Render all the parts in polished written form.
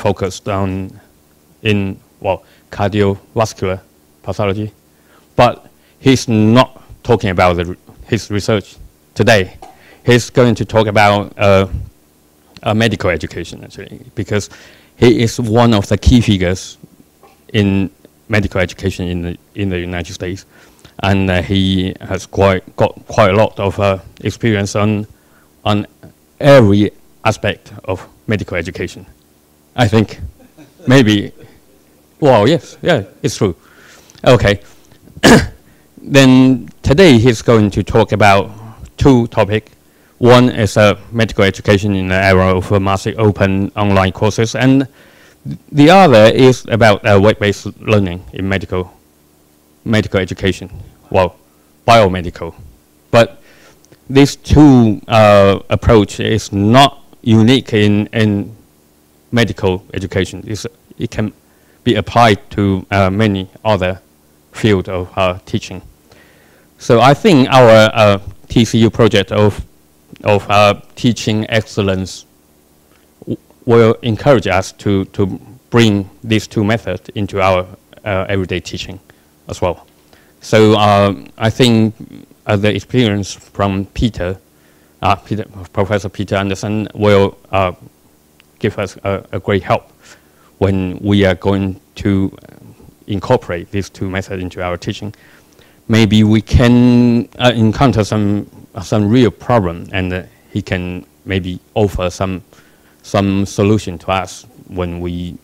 focused on cardiovascular pathology, but he's not talking about his research today. He's going to talk about medical education, actually, because he is one of the key figures in medical education in the United States, and he has got quite a lot of experience on every aspect of medical education. I think, maybe. Well, yes, yeah, it's true. Okay. Then today he's going to talk about two topics. One is medical education in the era of massive open online courses, and the other is about web-based learning in medical education, well, biomedical. But these two approach is not unique in medical education. It can be applied to many other fields of teaching. So I think our TCU project of teaching excellence will encourage us to bring these two methods into our everyday teaching as well. So I think the experience from Professor Peter Anderson will give us a great help when we are going to incorporate these two methods into our teaching. Maybe we can encounter some real problem, and he can maybe offer some solution to us when we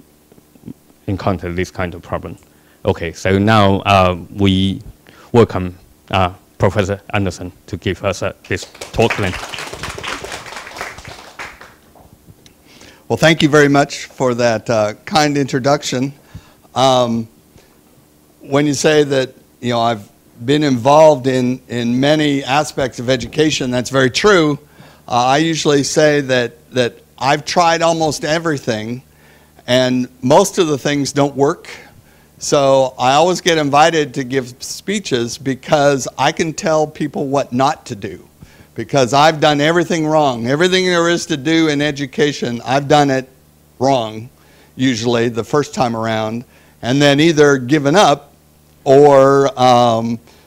encounter this kind of problem. Okay, so now we welcome Professor Anderson to give us this talk. Well, thank you very much for that kind introduction. When you say that, I've been involved in many aspects of education, that's very true. I usually say that I've tried almost everything, and most of the things don't work. So I always get invited to give speeches because I can tell people what not to do, because I've done everything wrong. Everything there is to do in education, I've done it wrong, usually the first time around, and then either given up or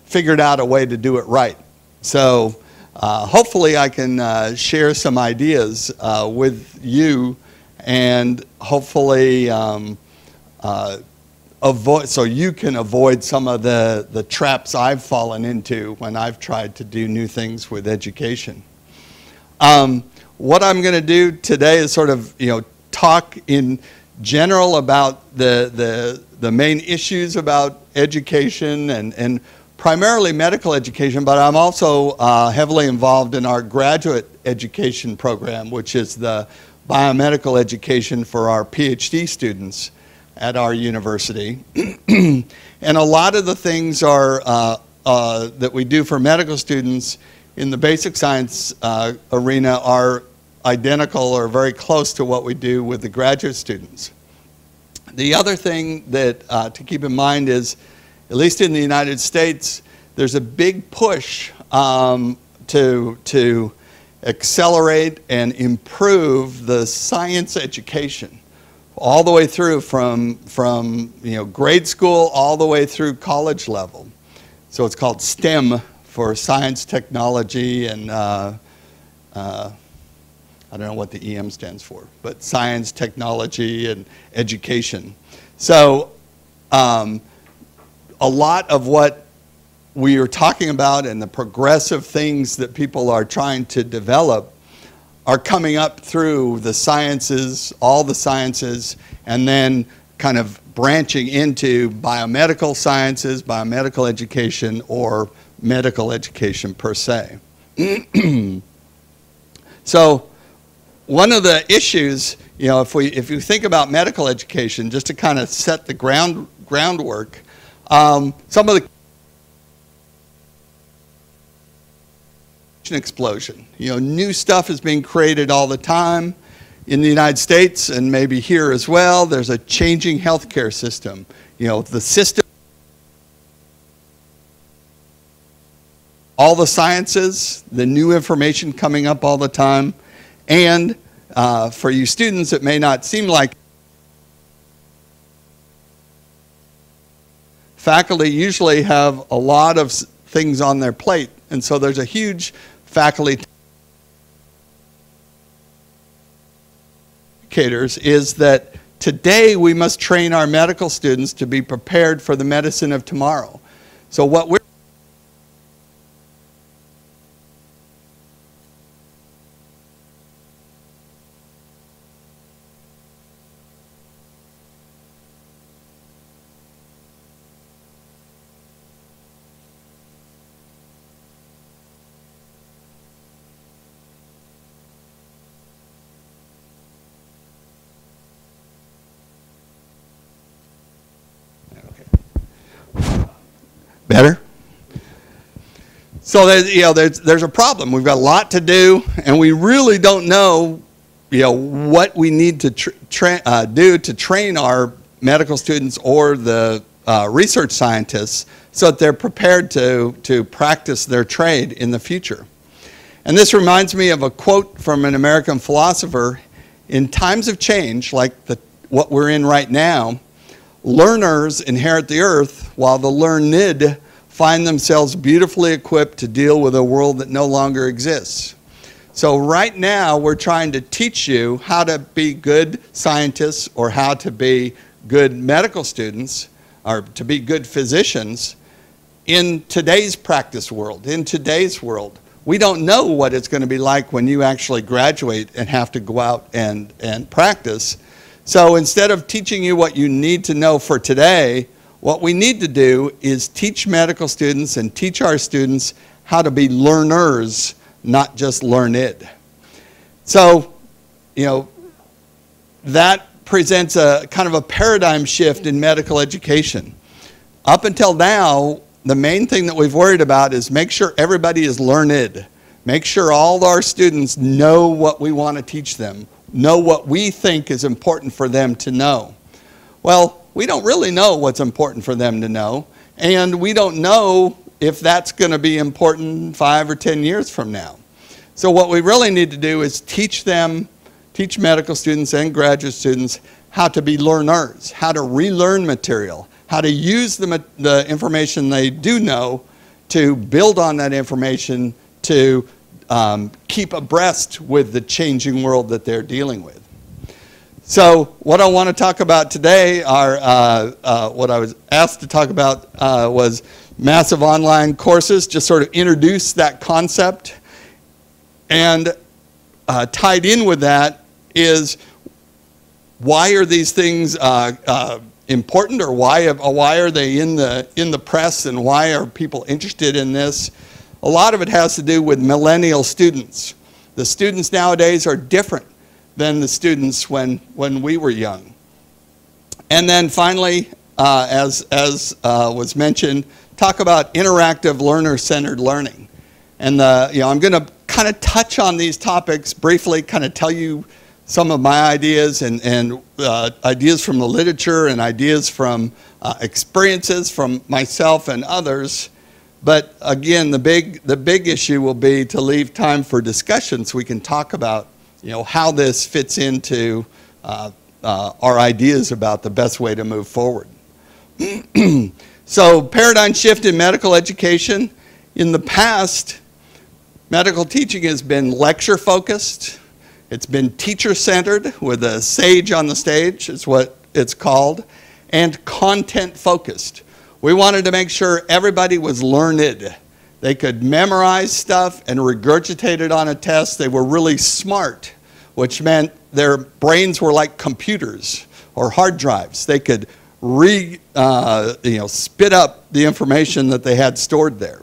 figured out a way to do it right. So hopefully I can share some ideas with you, and hopefully so you can avoid some of the traps I've fallen into when I've tried to do new things with education. What I'm going to do today is sort of talk in general about the main issues about education and primarily medical education, but I'm also heavily involved in our graduate education program, which is the biomedical education for our PhD students at our university. And a lot of the things are that we do for medical students in the basic science arena are identical or very close to what we do with the graduate students. The other thing that to keep in mind is, at least in the United States, there's a big push to accelerate and improve the science education all the way through from grade school all the way through college level. So it's called STEM for science, technology, and I don't know what the EM stands for, but science, technology, and education. So a lot of what we are talking about and the progressive things that people are trying to develop are coming up through the sciences, all the sciences, and then kind of branching into biomedical sciences, biomedical education, or medical education per se. So one of the issues, if you think about medical education, just to kind of set the groundwork, some of the explosion. New stuff is being created all the time in the United States and maybe here as well. There's a changing healthcare system. The system, all the sciences, the new information coming up all the time, and for you students, it may not seem like faculty usually have a lot of things on their plate, and so there's a huge faculty indicators is that today we must train our medical students to be prepared for the medicine of tomorrow. So what we're better? So there's a problem. We've got a lot to do, and we really don't know, what we need to do to train our medical students or the research scientists so that they're prepared to practice their trade in the future. And this reminds me of a quote from an American philosopher: in times of change, like what we're in right now, learners inherit the earth, while the learned find themselves beautifully equipped to deal with a world that no longer exists. So right now, we're trying to teach you how to be good scientists or how to be good medical students or to be good physicians in today's practice world, in today's world. We don't know what it's going to be like when you actually graduate and have to go out and practice. So instead of teaching you what you need to know for today, what we need to do is teach medical students and teach our students how to be learners, not just learned. So, that presents a kind of a paradigm shift in medical education. Up until now, the main thing that we've worried about is make sure everybody is learned. Make sure all our students know what we want to teach them, know what we think is important for them to know. Well, we don't really know what's important for them to know, and we don't know if that's going to be important 5 or 10 years from now. So what we really need to do is teach medical students and graduate students how to be learners, how to relearn material, how to use the information they do know to build on that information to keep abreast with the changing world that they're dealing with. So what I want to talk about today are, what I was asked to talk about was massive online courses, just sort of introduce that concept. And tied in with that is, why are these things important, or why are they in the press, and why are people interested in this? A lot of it has to do with millennial students. The students nowadays are different than the students when we were young. And then finally, as was mentioned, talk about interactive learner-centered learning. And I'm going to kind of touch on these topics briefly, kind of tell you some of my ideas and ideas from the literature and ideas from experiences from myself and others. But again, the big issue will be to leave time for discussion so we can talk about how this fits into our ideas about the best way to move forward. So, paradigm shift in medical education. In the past, medical teaching has been lecture-focused. It's been teacher-centered with a sage on the stage, is what it's called, and content-focused. We wanted to make sure everybody was learned. They could memorize stuff and regurgitate it on a test. They were really smart, which meant their brains were like computers or hard drives. They could spit up the information that they had stored there.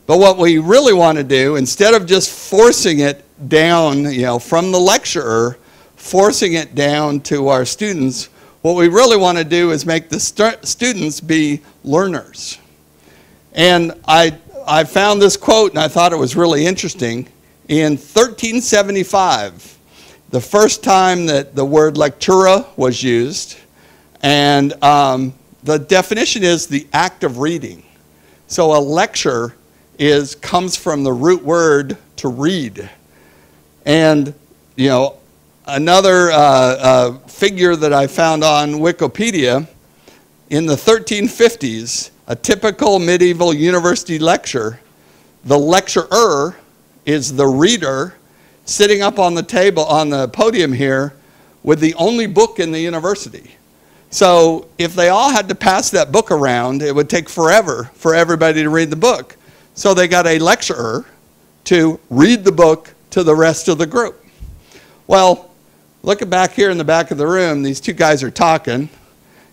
But what we really want to do, instead of just forcing it down, from the lecturer, forcing it down to our students, what we really want to do is make the students be learners. And I found this quote, and I thought it was really interesting. In 1375, the first time that the word lectura was used, and the definition is the act of reading. So a lecture comes from the root word to read. And, another figure that I found on Wikipedia in the 1350s, a typical medieval university lecture, the lecturer is the reader sitting up on the table, on the podium here, with the only book in the university. So if they all had to pass that book around, it would take forever for everybody to read the book. So they got a lecturer to read the book to the rest of the group. Well, look at back here in the back of the room, these two guys are talking.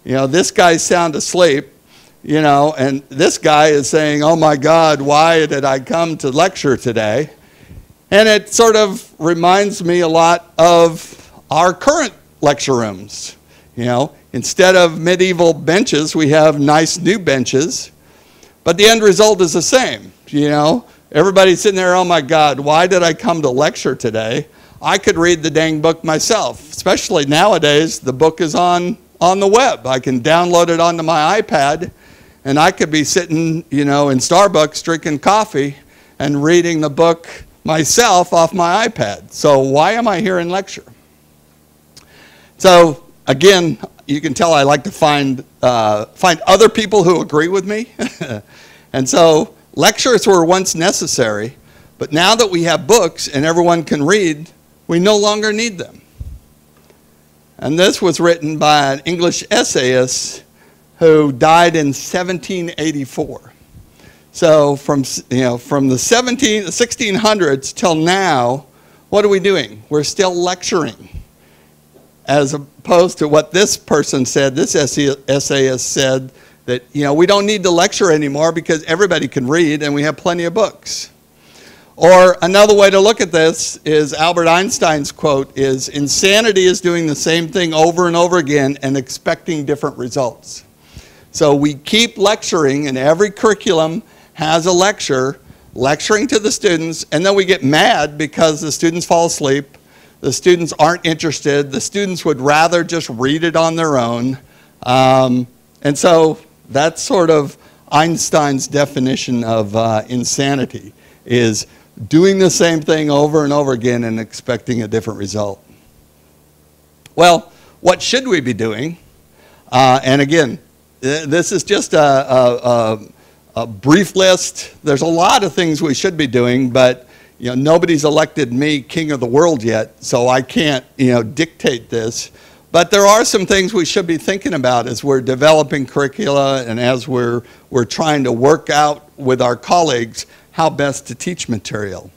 You know, this guy's sound asleep, you know, and this guy is saying, oh my God, why did I come to lecture today? And it sort of reminds me a lot of our current lecture rooms. You know, instead of medieval benches, we have nice new benches, but the end result is the same. You know, everybody's sitting there, oh my God, why did I come to lecture today? I could read the dang book myself, especially nowadays, the book is on the web. I can download it onto my iPad, and I could be sitting, you know, in Starbucks drinking coffee and reading the book myself off my iPad. So why am I here in lecture? So again, you can tell I like to find other people who agree with me. And so lectures were once necessary, but now that we have books and everyone can read, we no longer need them. And this was written by an English essayist who died in 1784. So from the 1600s till now, what are we doing? We're still lecturing. As opposed to what this person said, this essayist said that, you know, we don't need to lecture anymore because everybody can read and we have plenty of books. Or another way to look at this is Albert Einstein's quote is, insanity is doing the same thing over and over again and expecting different results. So we keep lecturing, and every curriculum has a lecture, lecturing to the students, and then we get mad because the students fall asleep, the students aren't interested, the students would rather just read it on their own. And so that's sort of Einstein's definition of insanity, is doing the same thing over and over again and expecting a different result. Well, what should we be doing? And again, this is just a brief list. There's a lot of things we should be doing, but you know, nobody's elected me king of the world yet, so I can't, you know, dictate this. But there are some things we should be thinking about as we're developing curricula and as we're trying to work out with our colleagues how best to teach material.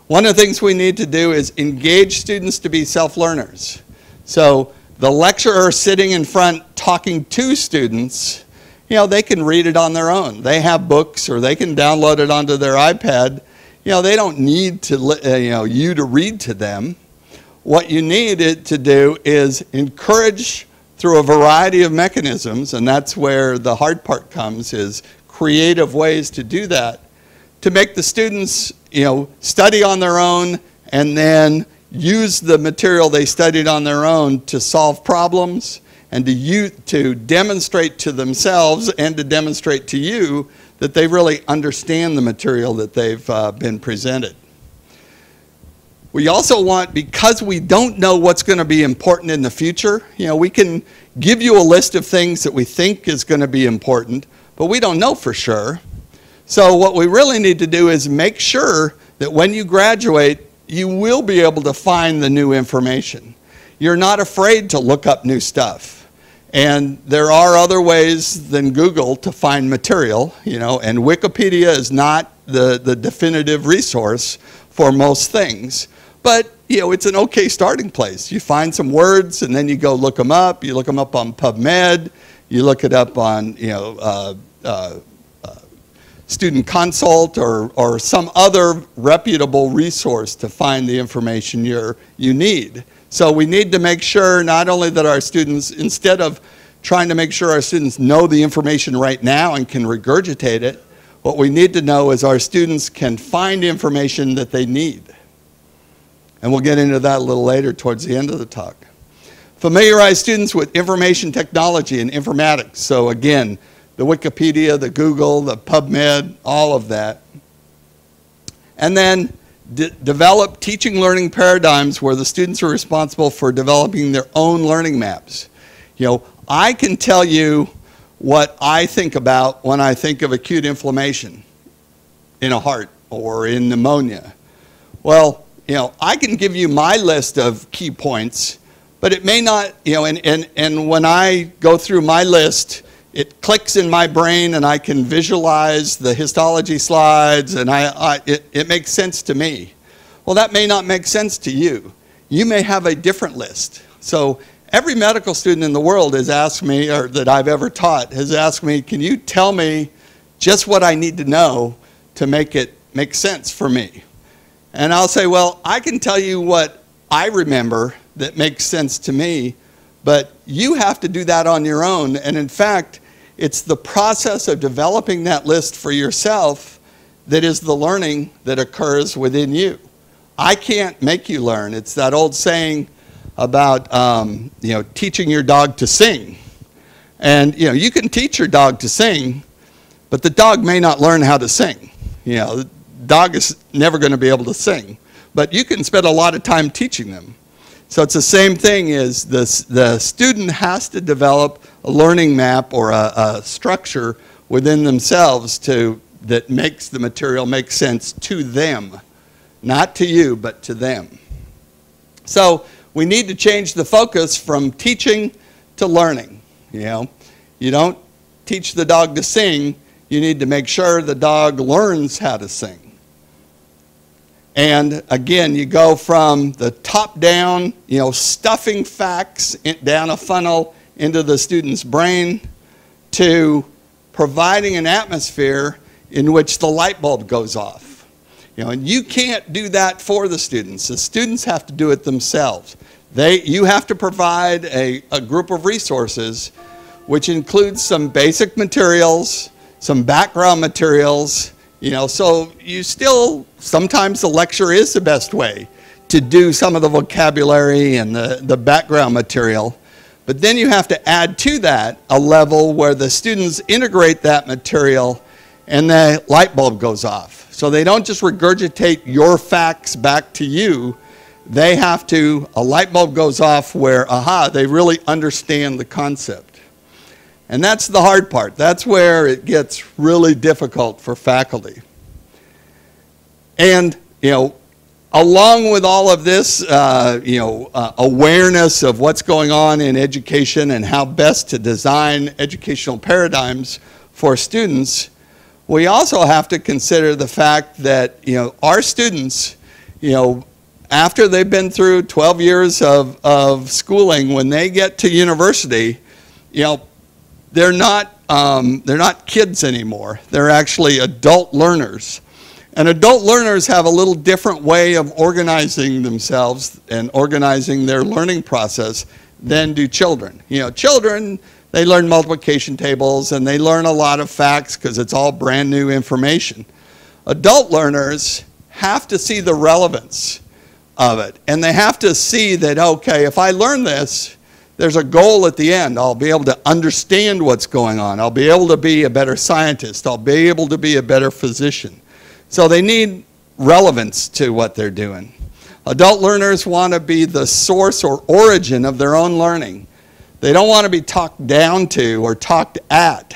One of the things we need to do is engage students to be self-learners. So the lecturer sitting in front talking to students, you know, they can read it on their own. They have books, or they can download it onto their iPad. You know, they don't need to, you to read to them. What you need it to do is encourage through a variety of mechanisms, and that's where the hard part comes, is creative ways to do that, to make the students, you know, study on their own and then use the material they studied on their own to solve problems and to demonstrate to themselves and to demonstrate to you that they really understand the material that they've been presented. We also want, because we don't know what's going to be important in the future, you know, we can give you a list of things that we think is going to be important, but we don't know for sure. So what we really need to do is make sure that when you graduate, you will be able to find the new information. You're not afraid to look up new stuff. And there are other ways than Google to find material, you know, and Wikipedia is not the definitive resource for most things. But, you know, it's an okay starting place. You find some words and then you go look them up. You look them up on PubMed. You look it up on, you know, Student Consult or some other reputable resource to find the information you need. So we need to make sure not only that our students, instead of trying to make sure our students know the information right now and can regurgitate it, what we need to know is our students can find information that they need. And we'll get into that a little later towards the end of the talk. Familiarize students with information technology and informatics. So again, the Wikipedia, the Google, the PubMed, all of that. And then develop teaching learning paradigms where the students are responsible for developing their own learning maps. You know, I can tell you what I think about when I think of acute inflammation in a heart or in pneumonia. Well, I can give you my list of key points, but it may not, and when I go through my list, it clicks in my brain and I can visualize the histology slides and it makes sense to me. Well, that may not make sense to you. You may have a different list. So every medical student in the world has asked me, or that I've ever taught, has asked me, can you tell me just what I need to know to make it make sense for me? And I'll say, well, I can tell you what I remember that makes sense to me, but you have to do that on your own. And in fact, it's the process of developing that list for yourself that is the learning that occurs within you. I can't make you learn. It's that old saying about teaching your dog to sing. And you can teach your dog to sing, but the dog may not learn how to sing. The dog is never going to be able to sing, but you can spend a lot of time teaching them. So it's the same thing as the student has to develop a learning map or a structure within themselves that makes the material make sense to them. Not to you, but to them. So we need to change the focus from teaching to learning. You don't teach the dog to sing, you need to make sure the dog learns how to sing. And again, you go from the top down, stuffing facts down a funnel into the student's brain, to providing an atmosphere in which the light bulb goes off. And you can't do that for the students. The students have to do it themselves. You have to provide a group of resources, which includes some basic materials, some background materials, so you still, sometimes the lecture is the best way to do some of the vocabulary and the background material. But then you have to add to that a level where the students integrate that material and the light bulb goes off. So they don't just regurgitate your facts back to you. They have to, a light bulb goes off where, they really understand the concept. And that's the hard part. That's where it gets really difficult for faculty. And, along with all of this, awareness of what's going on in education and how best to design educational paradigms for students, we also have to consider the fact that, our students, after they've been through 12 years of schooling, when they get to university, they're not kids anymore. They're actually adult learners. And adult learners have a little different way of organizing themselves and organizing their learning process than do children. Children, they learn multiplication tables and they learn a lot of facts because it's all brand new information. Adult learners have to see the relevance of it. And they have to see that, okay, if I learn this, there's a goal at the end. I'll be able to understand what's going on. I'll be able to be a better scientist. I'll be able to be a better physician. So they need relevance to what they're doing. Adult learners want to be the source or origin of their own learning. They don't want to be talked down to or talked at.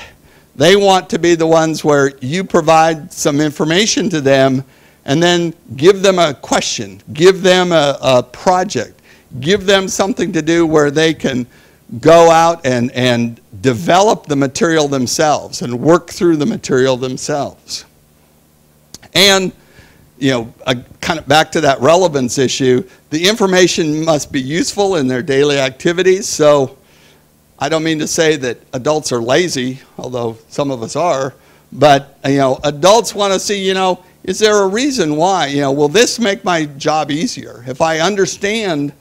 They want to be the ones where you provide some information to them and then give them a question, give them a project. Give them something to do where they can go out and develop the material themselves and work through the material themselves. And, kind of back to that relevance issue, the information must be useful in their daily activities. So I don't mean to say that adults are lazy, although some of us are, but, adults want to see, is there a reason why? Will this make my job easier? If I understand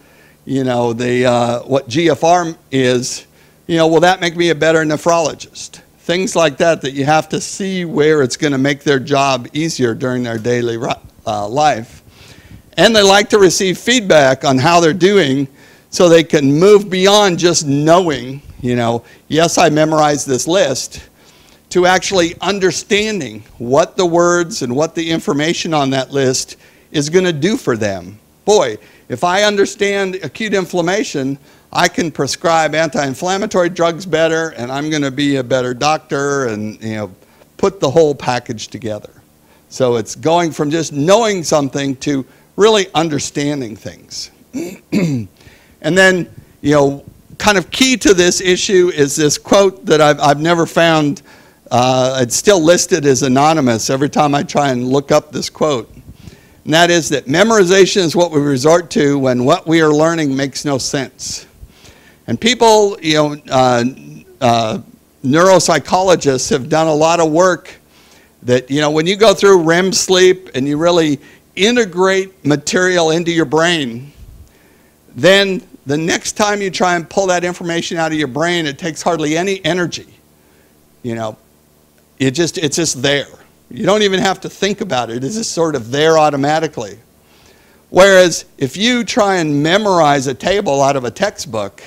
what GFR is, will that make me a better nephrologist? Things like that you have to see where it's going to make their job easier during their daily life. And they like to receive feedback on how they're doing so they can move beyond just knowing, yes, I memorized this list, to actually understanding what the words and what the information on that list is going to do for them. Boy, if I understand acute inflammation, I can prescribe anti-inflammatory drugs better, and I'm going to be a better doctor, and put the whole package together. So it's going from just knowing something to really understanding things. And then, kind of key to this issue is this quote that I've never found. It's still listed as anonymous every time I try and look up this quote. And that is that memorization is what we resort to when what we are learning makes no sense. And people, neuropsychologists have done a lot of work that, when you go through REM sleep and you really integrate material into your brain, then the next time you try and pull that information out of your brain, it takes hardly any energy. It's just there. You don't even have to think about it. It's just sort of there automatically. Whereas if you try and memorize a table out of a textbook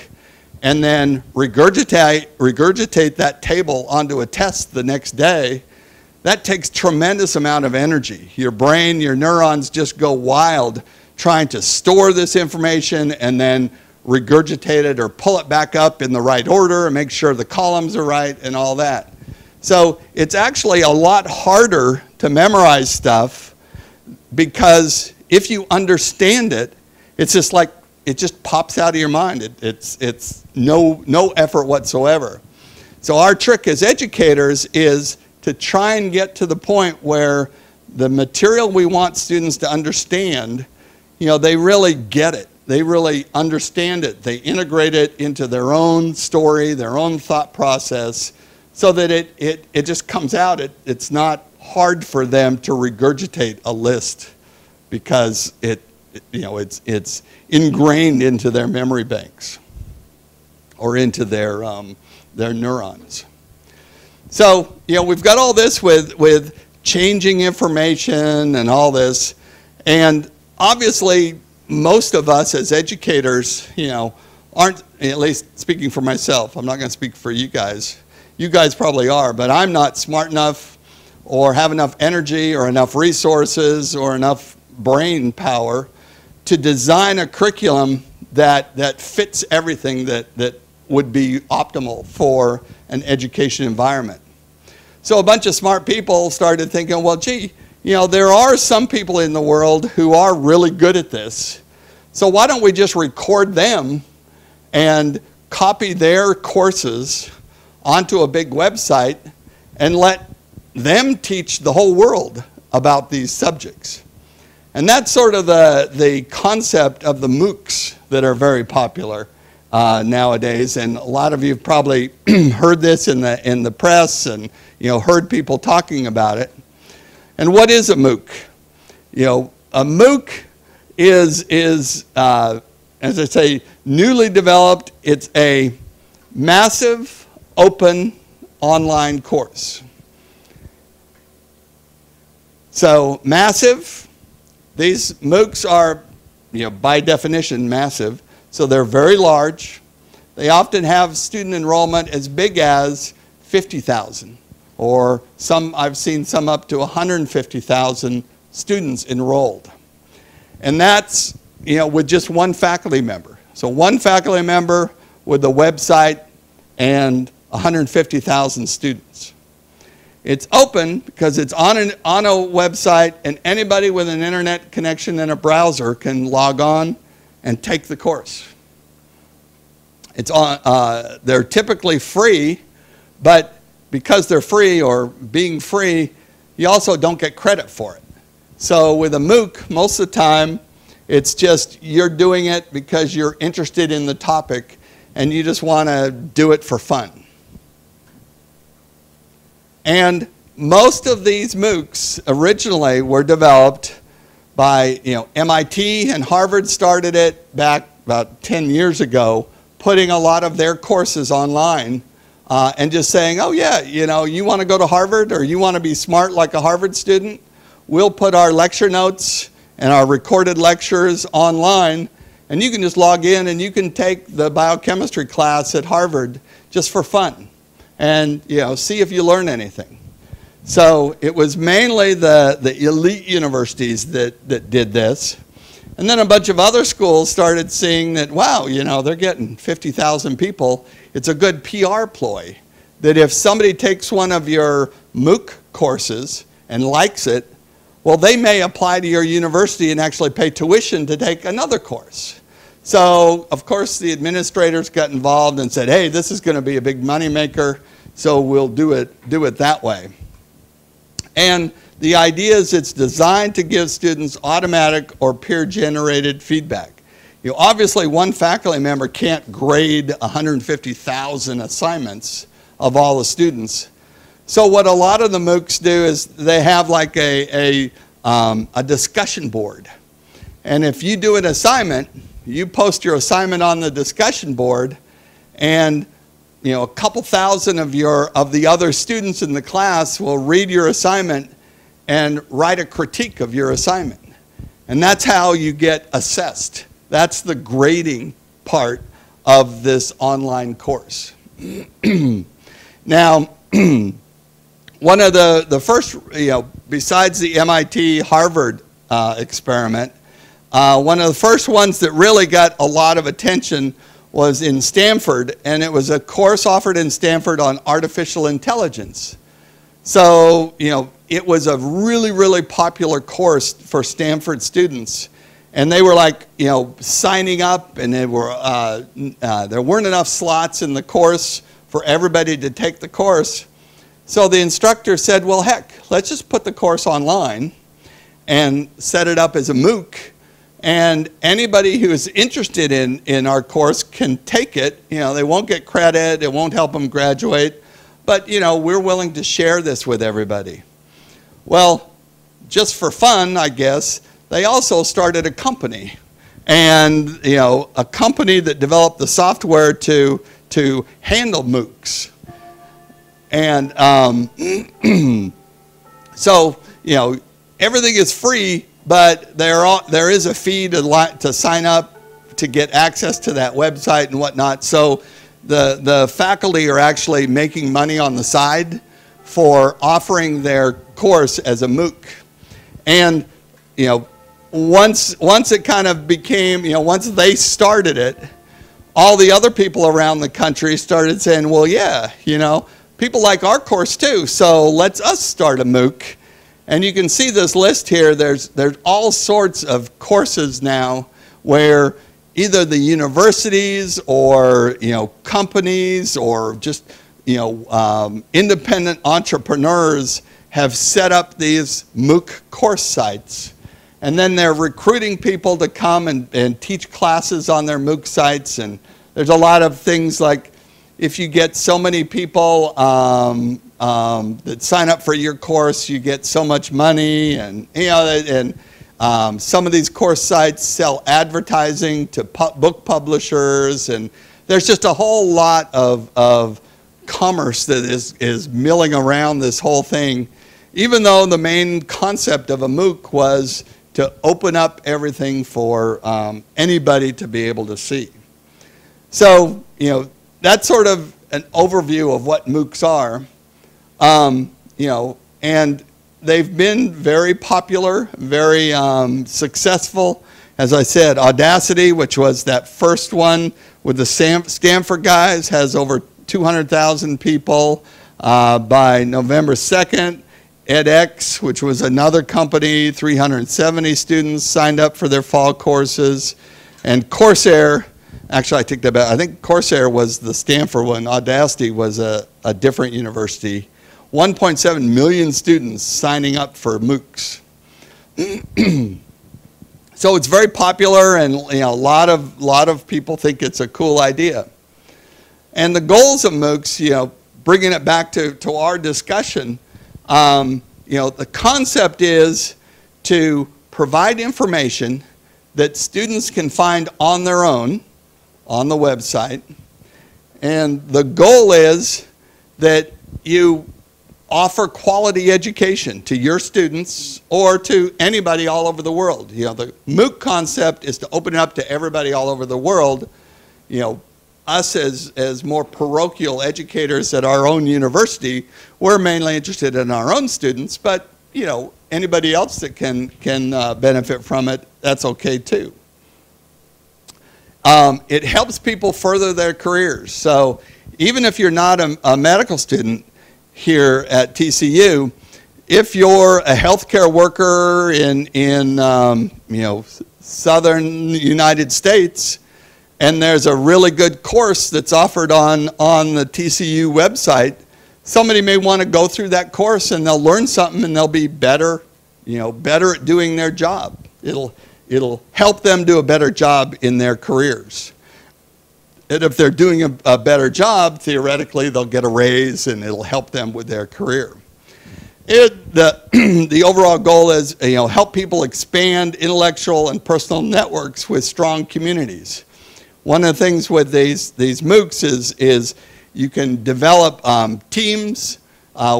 and then regurgitate that table onto a test the next day, that takes tremendous amount of energy. Your brain, your neurons just go wild trying to store this information and then regurgitate it or pull it back up in the right order and make sure the columns are right and all that. So it's actually a lot harder to memorize stuff, because if you understand it, it's just like it just pops out of your mind. It's no effort whatsoever. So our trick as educators is to try and get to the point where the material we want students to understand, they really get it. They really understand it. They integrate it into their own story, their own thought process, so that it just comes out. It's not hard for them to regurgitate a list, because it's ingrained into their memory banks or into their neurons. So we've got all this with changing information and all this, and obviously most of us as educators aren't, at least speaking for myself, I'm not going to speak for you guys. You guys probably are, but I'm not smart enough or have enough energy or enough resources or enough brain power to design a curriculum that fits everything that would be optimal for an education environment. So a bunch of smart people started thinking, well, gee, there are some people in the world who are really good at this. So why don't we just record them and copy their courses onto a big website and let them teach the whole world about these subjects. And that's sort of the concept of the MOOCs that are very popular nowadays. And a lot of you have probably heard this in the press and heard people talking about it. And what is a MOOC? A MOOC is as I say, newly developed. It's a massive open online course. So massive, these MOOCs are, by definition, massive. So they're very large. They often have student enrollment as big as 50,000, or I've seen some up to 150,000 students enrolled. And that's, with just one faculty member. So one faculty member with the website and 150,000 students. It's open because it's on a website, and anybody with an internet connection and a browser can log on and take the course. It's they're typically free, but because they're free or being free, you also don't get credit for it. So with a MOOC, most of the time, it's just you're doing it because you're interested in the topic and you just want to do it for fun. And most of these MOOCs originally were developed by, MIT and Harvard started it back about 10 years ago, putting a lot of their courses online and just saying, oh yeah, you want to go to Harvard or you want to be smart like a Harvard student? We'll put our lecture notes and our recorded lectures online, and you can just log in and you can take the biochemistry class at Harvard just for fun and see if you learn anything. So it was mainly the elite universities that did this. And then a bunch of other schools started seeing that, wow, you know, they're getting 50,000 people. It's a good PR ploy. That if somebody takes one of your MOOC courses and likes it, well, they may apply to your university and actually pay tuition to take another course. So, of course, the administrators got involved and said, hey, this is going to be a big moneymaker, so we'll do it that way. And the idea is it's designed to give students automatic or peer-generated feedback. You know, obviously, one faculty member can't grade 150,000 assignments of all the students. So what a lot of the MOOCs do is they have like a discussion board. And if you do an assignment, you post your assignment on the discussion board, and you know, a couple thousand of the other students in the class will read your assignment and write a critique of your assignment. And that's how you get assessed. That's the grading part of this online course. Now, one of the first, you know, besides the MIT Harvard experiment, one of the first ones that really got a lot of attention was in Stanford, and it was a course offered in Stanford on artificial intelligence. So, you know, it was a really, really popular course for Stanford students. And they were like, you know, signing up, and they were, there weren't enough slots in the course for everybody to take the course. So the instructor said, well, heck, let's just put the course online and set it up as a MOOC. And anybody who is interested in our course can take it. You know, they won't get credit, it won't help them graduate, but you know, we're willing to share this with everybody. Well, just for fun, I guess, they also started a company. And you know, a company that developed the software to handle MOOCs. And so, you know, everything is free, but there is a fee to sign up to get access to that website and whatnot. So the faculty are actually making money on the side for offering their course as a MOOC. And, you know, once it kind of became, you know, once they started it, all the other people around the country started saying, well, yeah, you know, people like our course too, so let's us start a MOOC. And you can see this list here. There's all sorts of courses now where either the universities or, you know, companies or just, you know, independent entrepreneurs have set up these MOOC course sites. And then they're recruiting people to come and teach classes on their MOOC sites. And there's a lot of things like, if you get so many people that sign up for your course, you get so much money. And, you know, and some of these course sites sell advertising to book publishers. And there's just a whole lot of commerce that is milling around this whole thing, even though the main concept of a MOOC was to open up everything for anybody to be able to see. So, you know, that's sort of an overview of what MOOCs are. You know, and they've been very popular, very successful. As I said, Audacity, which was that first one with the Stanford guys, has over 200,000 people. By November 2nd, edX, which was another company, 370 students signed up for their fall courses. And Coursera, actually I take that back, I think Coursera was the Stanford one. Audacity was a different university. 1.7 million students signing up for MOOCs. So it's very popular, and you know, a lot of people think it's a cool idea. And the goals of MOOCs, you know, bringing it back to our discussion, you know, the concept is to provide information that students can find on their own on the website. And the goal is that you offer quality education to your students or to anybody all over the world. You know, the MOOC concept is to open it up to everybody all over the world. You know, us as more parochial educators at our own university, we're mainly interested in our own students, but you know, anybody else that can benefit from it that's okay too. It helps people further their careers. So even if you're not a medical student here at TCU, if you're a healthcare worker in southern United States, and there's a really good course that's offered on the TCU website, somebody may want to go through that course and they'll learn something and they'll be better, better at doing their job. It'll help them do a better job in their careers. And if they're doing a better job, theoretically, they'll get a raise and it'll help them with their career. The overall goal is, help people expand intellectual and personal networks with strong communities. One of the things with these MOOCs is you can develop teams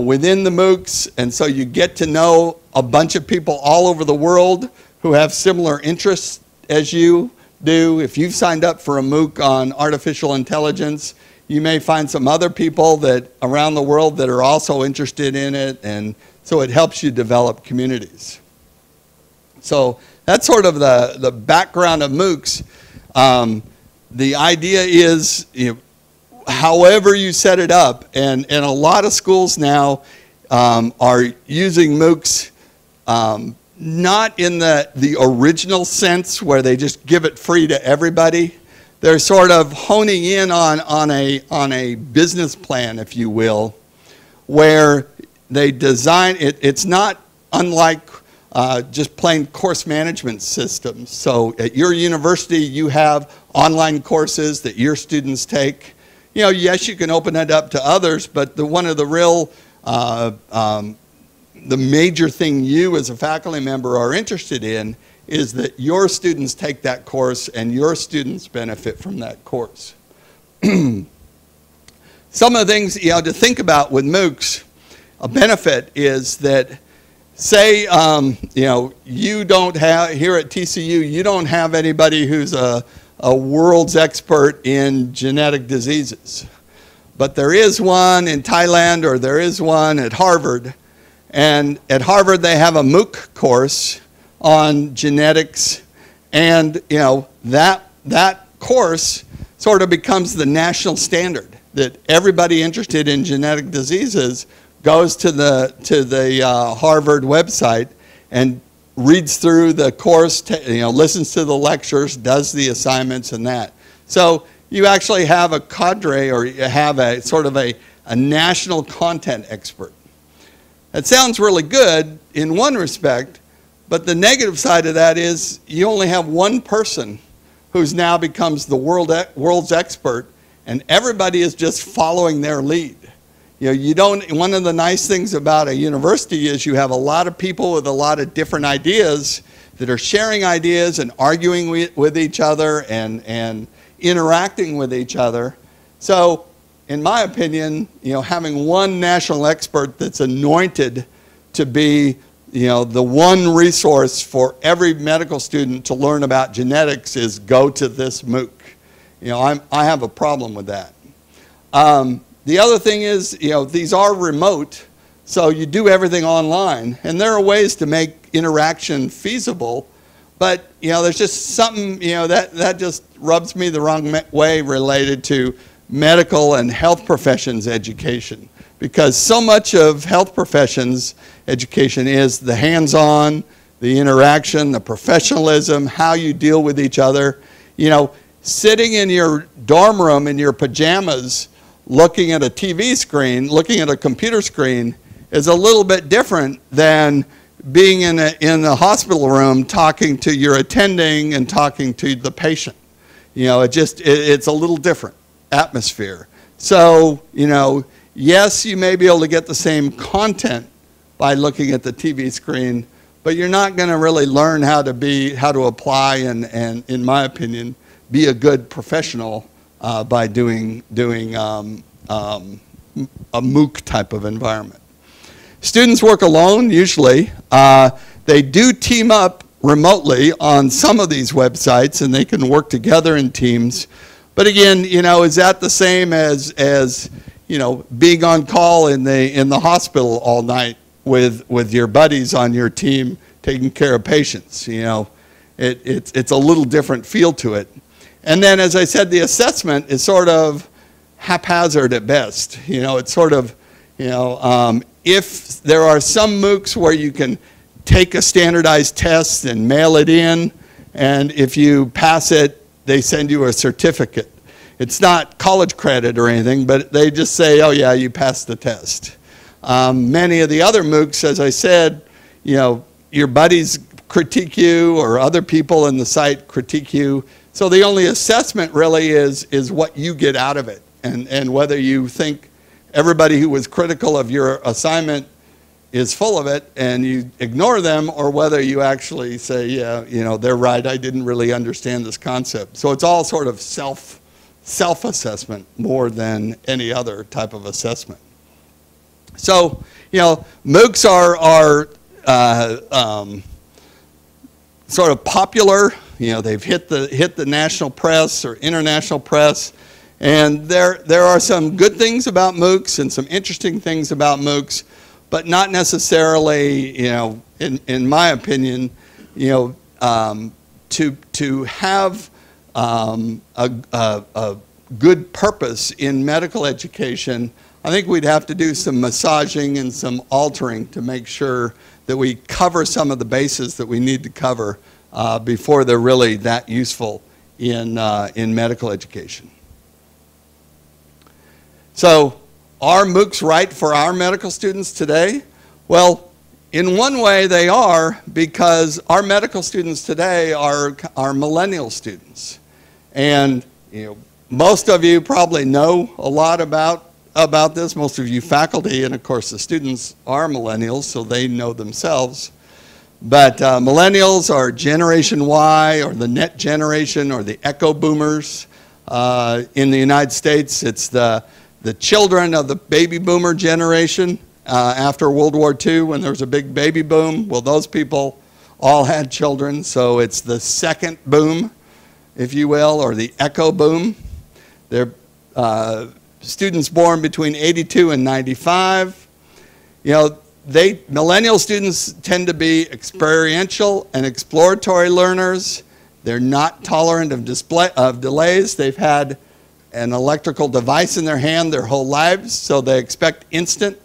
within the MOOCs, and so you get to know a bunch of people all over the world who have similar interests as you do. If you've signed up for a MOOC on artificial intelligence, you may find some other people that around the world that are also interested in it, and so it helps you develop communities. So that's sort of the background of MOOCs. The idea is, however you set it up, and a lot of schools now are using MOOCs not in the original sense where they just give it free to everybody. They're sort of honing in on a business plan, if you will, where they design it. It's not unlike just plain course management systems. So at your university, you have online courses that your students take. Yes, you can open it up to others, but one of the real, the major thing you as a faculty member are interested in is that your students take that course and your students benefit from that course. Some of the things to think about with MOOCs, a benefit is that, say, you don't have, here at TCU, you don't have anybody who's a world's expert in genetic diseases. But there is one in Thailand, or there is one at Harvard. And at Harvard, they have a MOOC course on genetics. And, that course sort of becomes the national standard, that everybody interested in genetic diseases goes to the Harvard website and reads through the course, listens to the lectures, does the assignments and that. So you actually have a cadre, or you have a sort of a national content expert. That sounds really good in one respect, but the negative side of that is you only have one person who's now becomes the world's expert, and everybody is just following their lead. One of the nice things about a university is you have a lot of people with a lot of different ideas that are sharing ideas and arguing with each other and interacting with each other. So, in my opinion, having one national expert that's anointed to be, the one resource for every medical student to learn about genetics is go to this MOOC. I have a problem with that. The other thing is, these are remote, so you do everything online, and there are ways to make interaction feasible, but, there's just something, that just rubs me the wrong way related to medical and health professions education, because so much of health professions education is the hands-on, the interaction, the professionalism, how you deal with each other. Sitting in your dorm room in your pajamas looking at a TV screen, looking at a computer screen, is a little bit different than being in a hospital room talking to your attending and talking to the patient. It's a little different atmosphere. So, yes, you may be able to get the same content by looking at the TV screen, but you're not going to really learn how to apply and in my opinion, be a good professional by doing a MOOC type of environment. Students work alone usually. They do team up remotely on some of these websites, and they can work together in teams. But again, is that the same as being on call in the hospital all night with your buddies on your team taking care of patients? it's a little different feel to it. And then, as I said, the assessment is sort of haphazard at best. You know, it's sort of, you know, if there are some MOOCs where you can take a standardized test and mail it in, and if you pass it, they send you a certificate. It's not college credit or anything, but they just say, oh yeah, you passed the test. Many of the other MOOCs, as I said, you know, your buddies critique you or other people in the site critique you. So the only assessment really is what you get out of it, and whether you think everybody who was critical of your assignment is full of it and you ignore them, or whether you actually say, yeah, you know, they're right, I didn't really understand this concept. So it's all sort of self-assessment more than any other type of assessment. So, you know, MOOCs are sort of popular. You know, they've hit the national press or international press, and there are some good things about MOOCs and some interesting things about MOOCs, but not necessarily, you know, in my opinion, you know, to have a good purpose in medical education, I think we'd have to do some massaging and some altering to make sure that we cover some of the bases that we need to cover before they're really that useful in medical education. So, are MOOCs right for our medical students today? Well, in one way they are, because our medical students today are millennial students. And, you know, most of you probably know a lot about this. Most of you faculty, and of course the students are millennials, so they know themselves. But millennials are Generation Y, or the net generation, or the echo boomers. In the United States, it's the children of the baby boomer generation after World War II, when there was a big baby boom. Well, those people all had children, so it's the second boom, if you will, or the echo boom. They're students born between 82 and 95. You know, millennial students tend to be experiential and exploratory learners. They're not tolerant of delays. They've had an electrical device in their hand their whole lives, so they expect instant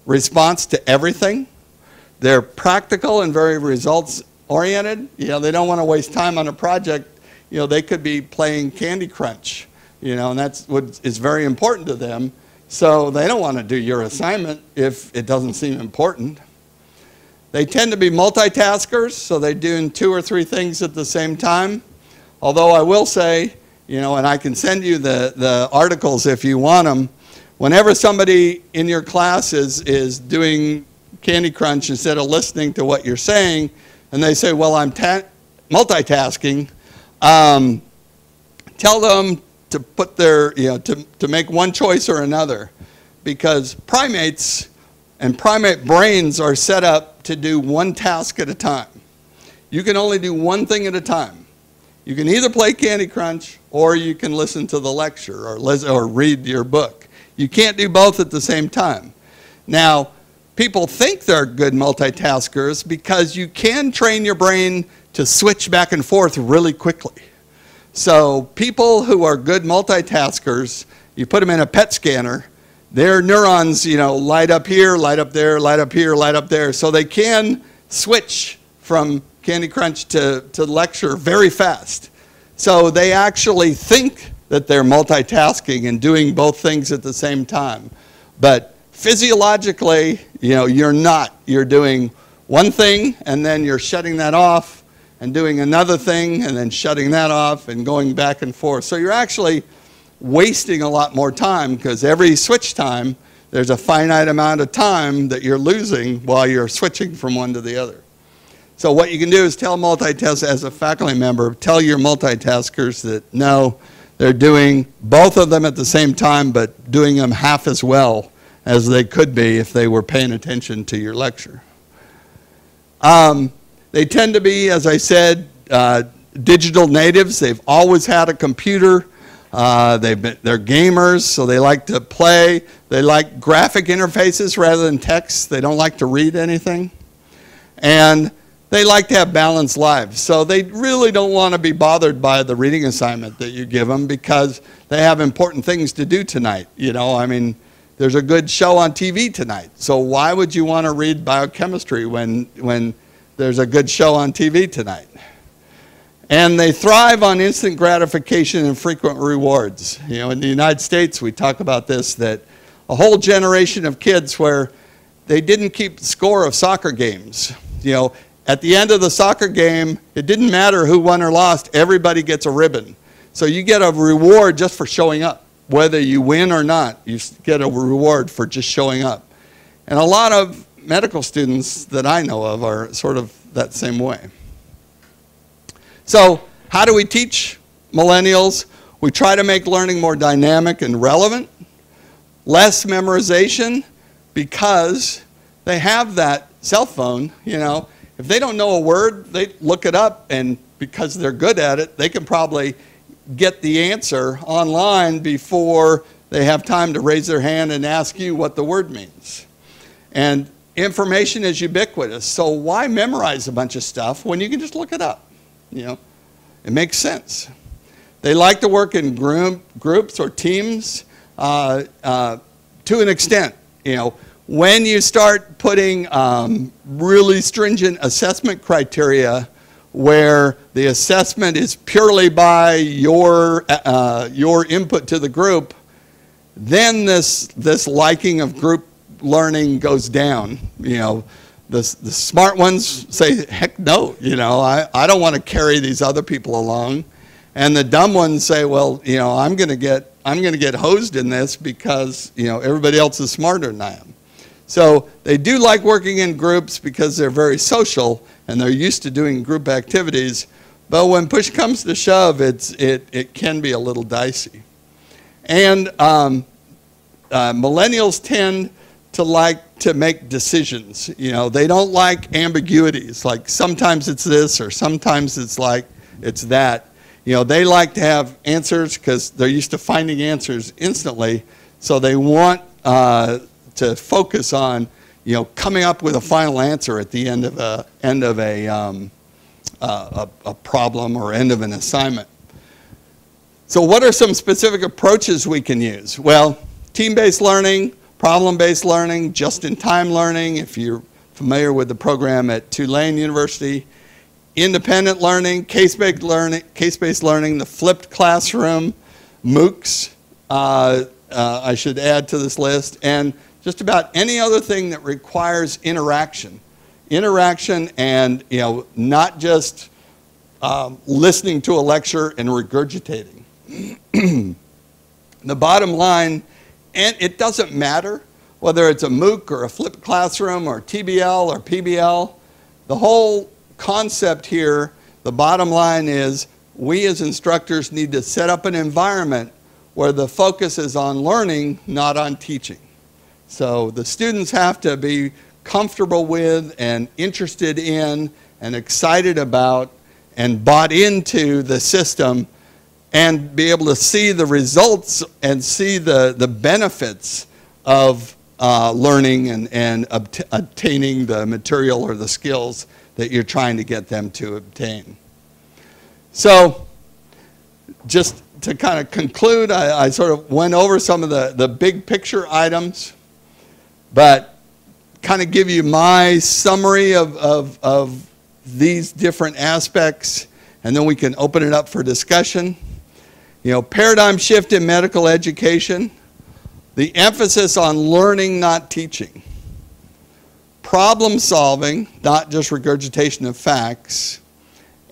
response to everything. They're practical and very results oriented. You know, they don't want to waste time on a project. You know, they could be playing Candy Crunch, you know, and that's what is very important to them. So they don't want to do your assignment if it doesn't seem important. They tend to be multitaskers, so they're doing 2 or 3 things at the same time. Although I will say, you know, and I can send you the articles if you want them, whenever somebody in your class is doing Candy Crunch instead of listening to what you're saying, and they say, well, I'm multitasking, tell them to put their, you know, to make one choice or another, because primates and primate brains are set up to do one task at a time. You can only do one thing at a time. You can either play Candy Crunch or you can listen to the lecture or read your book. You can't do both at the same time. Now, people think they're good multitaskers because you can train your brain to switch back and forth really quickly. So people who are good multitaskers, you put them in a PET scanner, their neurons, you know, light up here, light up there, light up here, light up there. So they can switch from Candy Crunch to lecture very fast. So they actually think that they're multitasking and doing both things at the same time. But physiologically, you know, you're not. You're doing one thing and then you're shutting that off and doing another thing and then shutting that off and going back and forth. So you're actually wasting a lot more time, because every switch time, there's a finite amount of time that you're losing while you're switching from one to the other. So what you can do is tell multitask, as a faculty member, tell your multitaskers that no, they're doing both of them at the same time, but doing them half as well as they could be if they were paying attention to your lecture. They tend to be, as I said, digital natives. They've always had a computer. They're gamers, so they like to play. They like graphic interfaces rather than text. They don't like to read anything. And they like to have balanced lives. So they really don't want to be bothered by the reading assignment that you give them because they have important things to do tonight. You know, I mean, there's a good show on TV tonight. So why would you want to read biochemistry when there's a good show on TV tonight? And they thrive on instant gratification and frequent rewards. You know, in the United States, we talk about this, that a whole generation of kids where they didn't keep score of soccer games. You know, at the end of the soccer game, it didn't matter who won or lost, everybody gets a ribbon. So you get a reward just for showing up. Whether you win or not, you get a reward for just showing up. And a lot of medical students that I know of are sort of that same way. So how do we teach millennials? We try to make learning more dynamic and relevant, less memorization, because they have that cell phone. You know, if they don't know a word, they look it up, and because they're good at it, they can probably get the answer online before they have time to raise their hand and ask you what the word means. And information is ubiquitous, so why memorize a bunch of stuff when you can just look it up? You know, it makes sense. They like to work in groups or teams to an extent. You know, when you start putting really stringent assessment criteria where the assessment is purely by your input to the group, then this liking of group learning goes down. You know, the smart ones say, heck no, you know, I don't want to carry these other people along. And the dumb ones say, well, you know, I'm going to get hosed in this because, you know, everybody else is smarter than I am. So they do like working in groups because they're very social and they're used to doing group activities. But when push comes to shove, it can be a little dicey. And millennials tend to like to make decisions. You know, they don't like ambiguities, like sometimes it's this or sometimes it's like it's that. You know, they like to have answers because they're used to finding answers instantly, so they want to focus on, you know, coming up with a final answer at the end of a problem or end of an assignment. So what are some specific approaches we can use? Well, team-based learning, problem-based learning, just-in-time learning, if you're familiar with the program at Tulane University, independent learning, case-based learning, the flipped classroom, MOOCs, I should add to this list, and just about any other thing that requires interaction. Interaction and, you know, not just listening to a lecture and regurgitating. The bottom line, and it doesn't matter whether it's a MOOC or a flipped classroom or TBL or PBL, the whole concept here, the bottom line is we as instructors need to set up an environment where the focus is on learning, not on teaching. So the students have to be comfortable with and interested in and excited about and bought into the system and be able to see the results and see the benefits of learning and obtaining the material or the skills that you're trying to get them to obtain. So just to kind of conclude, I sort of went over some of the big picture items, but kind of give you my summary of these different aspects, and then we can open it up for discussion. You know, paradigm shift in medical education, the emphasis on learning, not teaching. Problem solving, not just regurgitation of facts,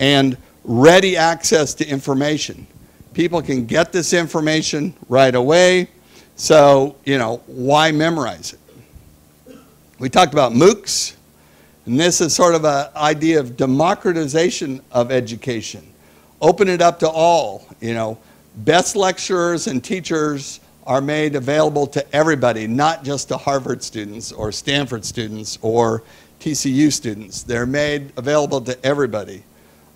and ready access to information. People can get this information right away, so, you know, why memorize it? We talked about MOOCs, and this is sort of an idea of democratization of education. Open it up to all, you know. Best lecturers and teachers are made available to everybody, not just to Harvard students or Stanford students or TCU students. They're made available to everybody.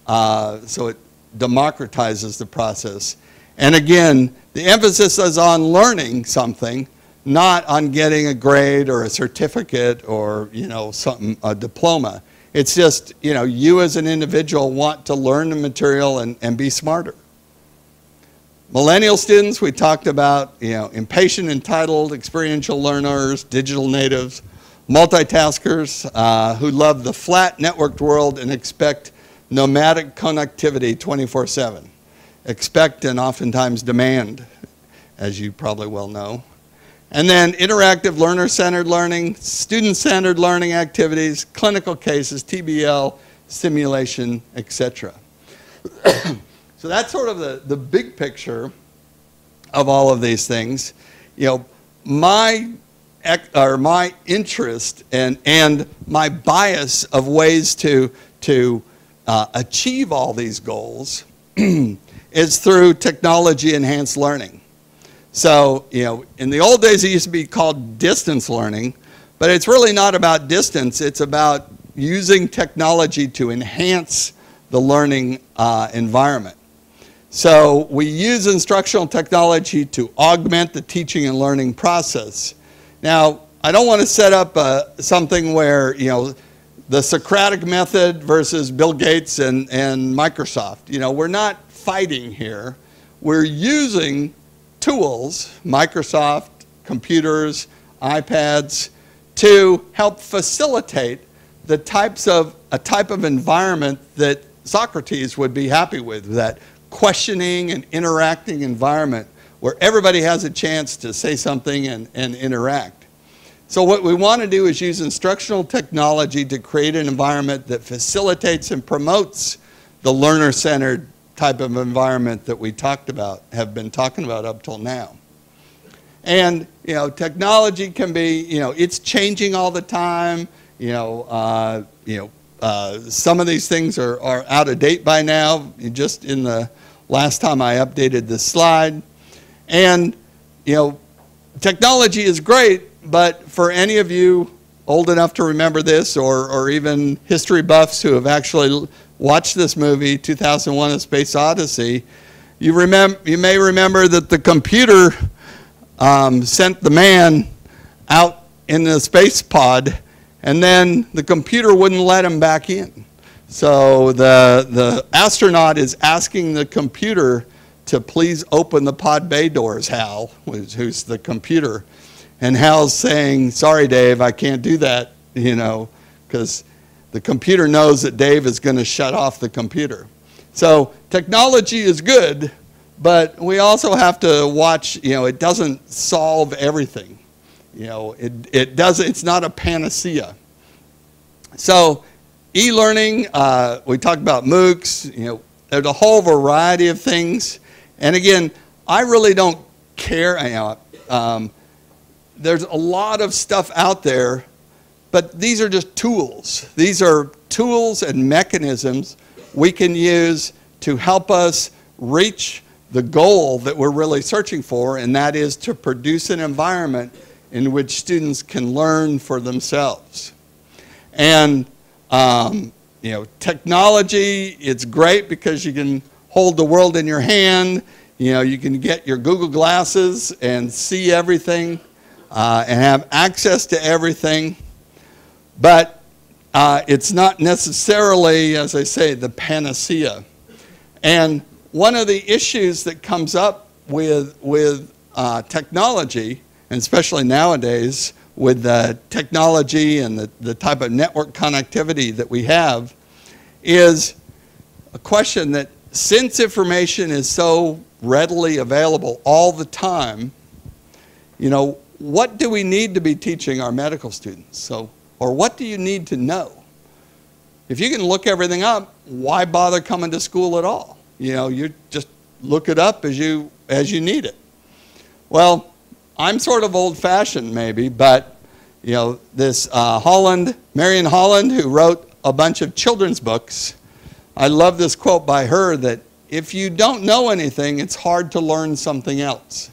So it democratizes the process. And again, the emphasis is on learning something, not on getting a grade or a certificate or, you know, something, a diploma. It's just, you as an individual want to learn the material and be smarter. Millennial students, we talked about, impatient, entitled, experiential learners, digital natives, multitaskers who love the flat networked world and expect nomadic connectivity 24/7. Expect and oftentimes demand, as you probably well know. And then interactive learner-centered learning, student-centered learning activities, clinical cases, TBL, simulation, etc. So that's sort of the big picture of all of these things. My interest and my bias of ways to achieve all these goals is through technology-enhanced learning. So, in the old days it used to be called distance learning, but it's really not about distance. It's about using technology to enhance the learning environment. So we use instructional technology to augment the teaching and learning process. Now, I don't want to set up something where, the Socratic method versus Bill Gates and Microsoft. We're not fighting here. We're using tools, Microsoft, computers, iPads, to help facilitate a type of environment that Socrates would be happy with, that questioning and interacting environment where everybody has a chance to say something and interact. So what we want to do is use instructional technology to create an environment that facilitates and promotes the learner-centered type of environment that we have been talking about up till now. And, technology can be, it's changing all the time. Some of these things are out of date by now, just in the last time I updated this slide. And, technology is great, but for any of you old enough to remember this, or even history buffs who have actually watched this movie, 2001: A Space Odyssey, you may remember that the computer sent the man out in the space pod, and then the computer wouldn't let him back in. So the astronaut is asking the computer to please open the pod bay doors, Hal, who's the computer. And Hal's saying, sorry, Dave, I can't do that, because the computer knows that Dave is going to shut off the computer. So technology is good, but we also have to watch, it doesn't solve everything. It's not a panacea. So e-learning, we talked about MOOCs, there's a whole variety of things. And again, I really don't care. There's a lot of stuff out there, but these are just tools. These are tools and mechanisms we can use to help us reach the goal that we're really searching for, and that is to produce an environment in which students can learn for themselves. And technology, it's great because you can hold the world in your hand. You can get your Google glasses and see everything and have access to everything. But it's not necessarily, as I say, the panacea. And one of the issues that comes up with technology, and especially nowadays with the technology and the type of network connectivity that we have, is a question that since information is so readily available all the time, what do we need to be teaching our medical students? Or what do you need to know? If you can look everything up, why bother coming to school at all? You just look it up as you need it. Well, I'm sort of old-fashioned maybe, but this Marion Holland, who wrote a bunch of children's books, I love this quote by her that if you don't know anything, it's hard to learn something else.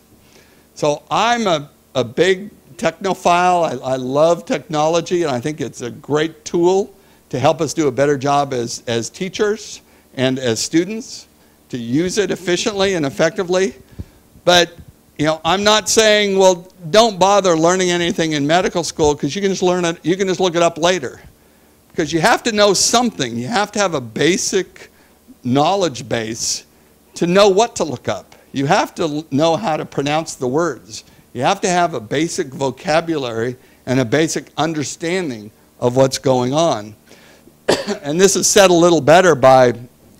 So I'm a big technophile. I love technology, and I think it's a great tool to help us do a better job as teachers and as students, to use it efficiently and effectively. But I'm not saying, well, don't bother learning anything in medical school because you can just learn it. You can just look it up later. because you have to know something. You have to have a basic knowledge base to know what to look up. You have to know how to pronounce the words. You have to have a basic vocabulary and a basic understanding of what's going on. And this is said a little better by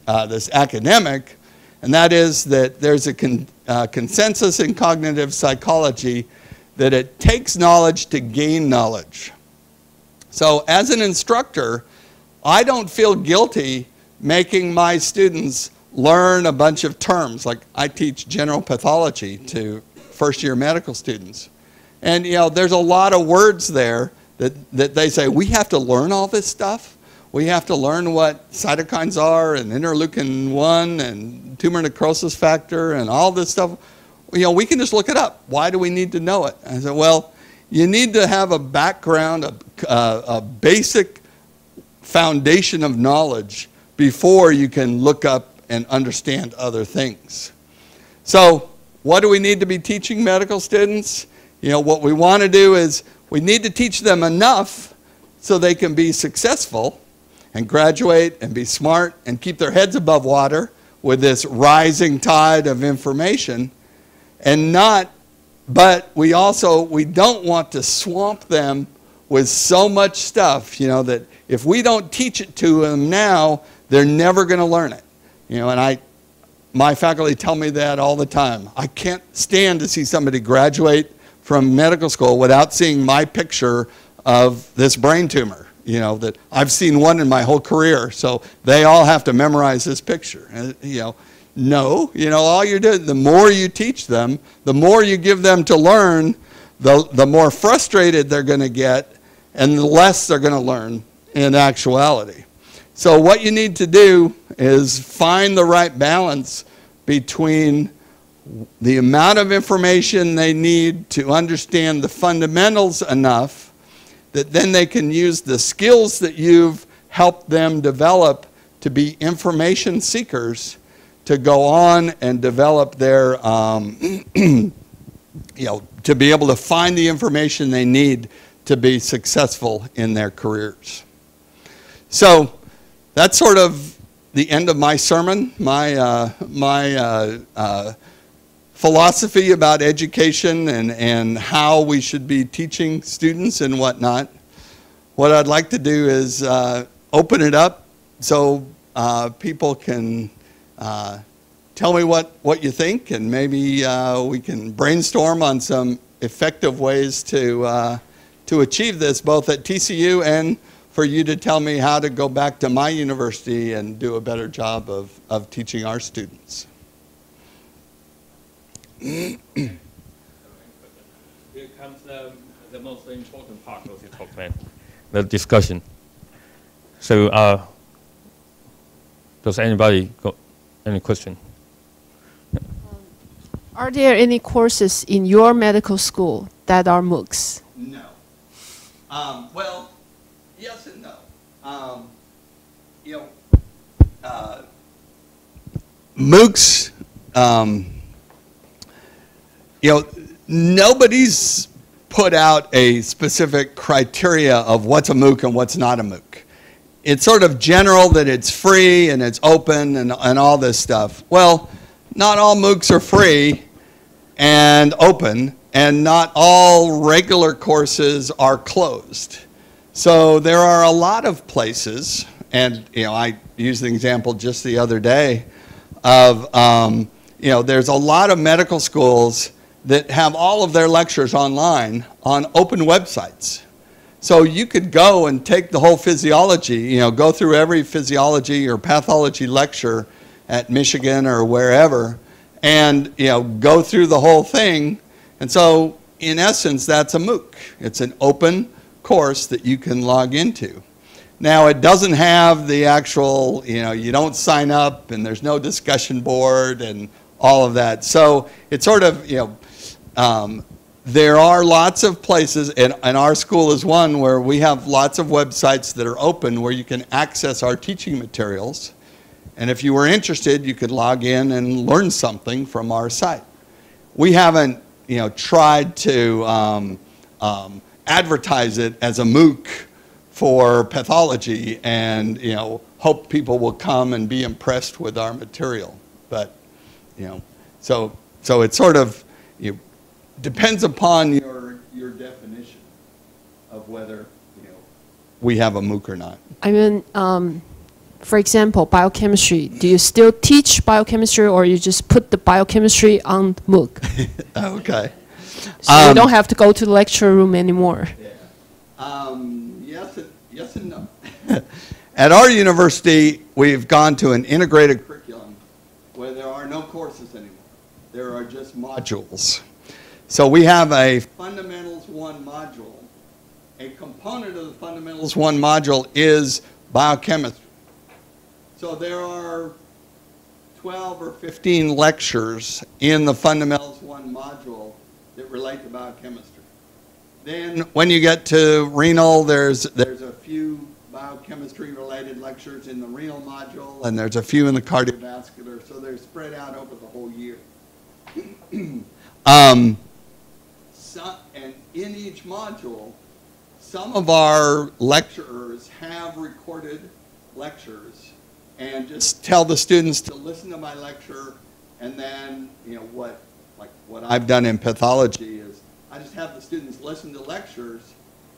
this academic, and that is that there's a consensus in cognitive psychology that it takes knowledge to gain knowledge. So as an instructor, I don't feel guilty making my students learn a bunch of terms. Like I teach general pathology to first-year medical students. And you know, there's a lot of words there that they say, we have to learn all this stuff. We have to learn what cytokines are and interleukin-1 and tumor necrosis factor and all this stuff. You know, we can just look it up. Why do we need to know it? I said, well, you need to have a background, a basic foundation of knowledge before you can look up and understand other things. So what do we need to be teaching medical students? You know, what we want to do is we need to teach them enough so they can be successful and graduate and be smart and keep their heads above water with this rising tide of information, and not, but we don't want to swamp them with so much stuff, you know, that if we don't teach it to them now, they're never going to learn it. You know, and my faculty tell me that all the time. I can't stand to see somebody graduate from medical school without seeing my picture of this brain tumor. You know, that I've seen one in my whole career, so they all have to memorize this picture. And, you know, no, you know, all you're doing, the more you teach them, the more you give them to learn, the more frustrated they're going to get, and the less they're going to learn in actuality. So what you need to do is find the right balance between the amount of information they need to understand the fundamentals enough that then they can use the skills that you've helped them develop to be information seekers to go on and develop their, you know, to be able to find the information they need to be successful in their careers. So that's sort of the end of my sermon, my philosophy about education and how we should be teaching students and whatnot. What I'd like to do is open it up so people can tell me what you think, and maybe we can brainstorm on some effective ways to achieve this, both at TCU and for you to tell me how to go back to my university and do a better job of teaching our students. Here comes the most important part of the talk, man, the discussion. So, does anybody got any question? Are there any courses in your medical school that are MOOCs? No. Well, yes and no. You know, MOOCs, you know, nobody's put out a specific criteria of what's a MOOC and what's not a MOOC. It's sort of general that it's free and it's open and all this stuff. Well, not all MOOCs are free and open, and not all regular courses are closed. So there are a lot of places, and you know, I used the example just the other day of, you know, there's a lot of medical schools that have all of their lectures online on open websites. So you could go and take the whole physiology, you know, go through every physiology or pathology lecture at Michigan or wherever, and you know, go through the whole thing. And so in essence, that's a MOOC. It's an open course that you can log into. Now, it doesn't have the actual, you know, you don't sign up and there's no discussion board and all of that. So it's sort of, you know, there are lots of places, and our school is one where we have lots of websites that are open where you can access our teaching materials. And if you were interested, you could log in and learn something from our site. We haven't, you know, tried to advertise it as a MOOC for pathology and, hope people will come and be impressed with our material. But, so it sort of depends upon your definition of whether, we have a MOOC or not. I mean, for example, biochemistry. Do you still teach biochemistry, or you just put the biochemistry on MOOC? Okay. So you don't have to go to the lecture room anymore. Yeah. Yes and no. At our university, we've gone to an integrated curriculum where there are no courses anymore. There are just modules. So we have a Fundamentals 1 module. A component of the Fundamentals 1 module is biochemistry. So there are 12 or 15 lectures in the Fundamentals 1 module that relate to biochemistry. Then when you get to renal, there's a few biochemistry-related lectures in the renal module, and there's a few in the cardiovascular, so they're spread out over the whole year. And in each module, some of our lecturers have recorded lectures and just tell the students to listen to my lecture, and then, what I've done in pathology is I just have the students listen to lectures,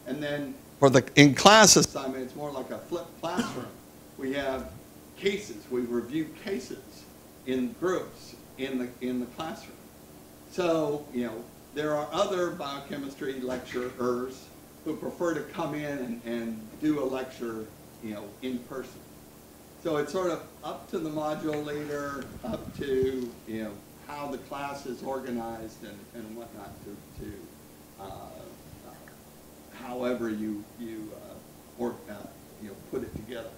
and then in class assignment, it's more like a flipped classroom. We have cases. We review cases in groups in the classroom. So, there are other biochemistry lecturers who prefer to come in and do a lecture, in person. So it's sort of up to the module leader, up to, how the class is organized and whatnot to however you put it together.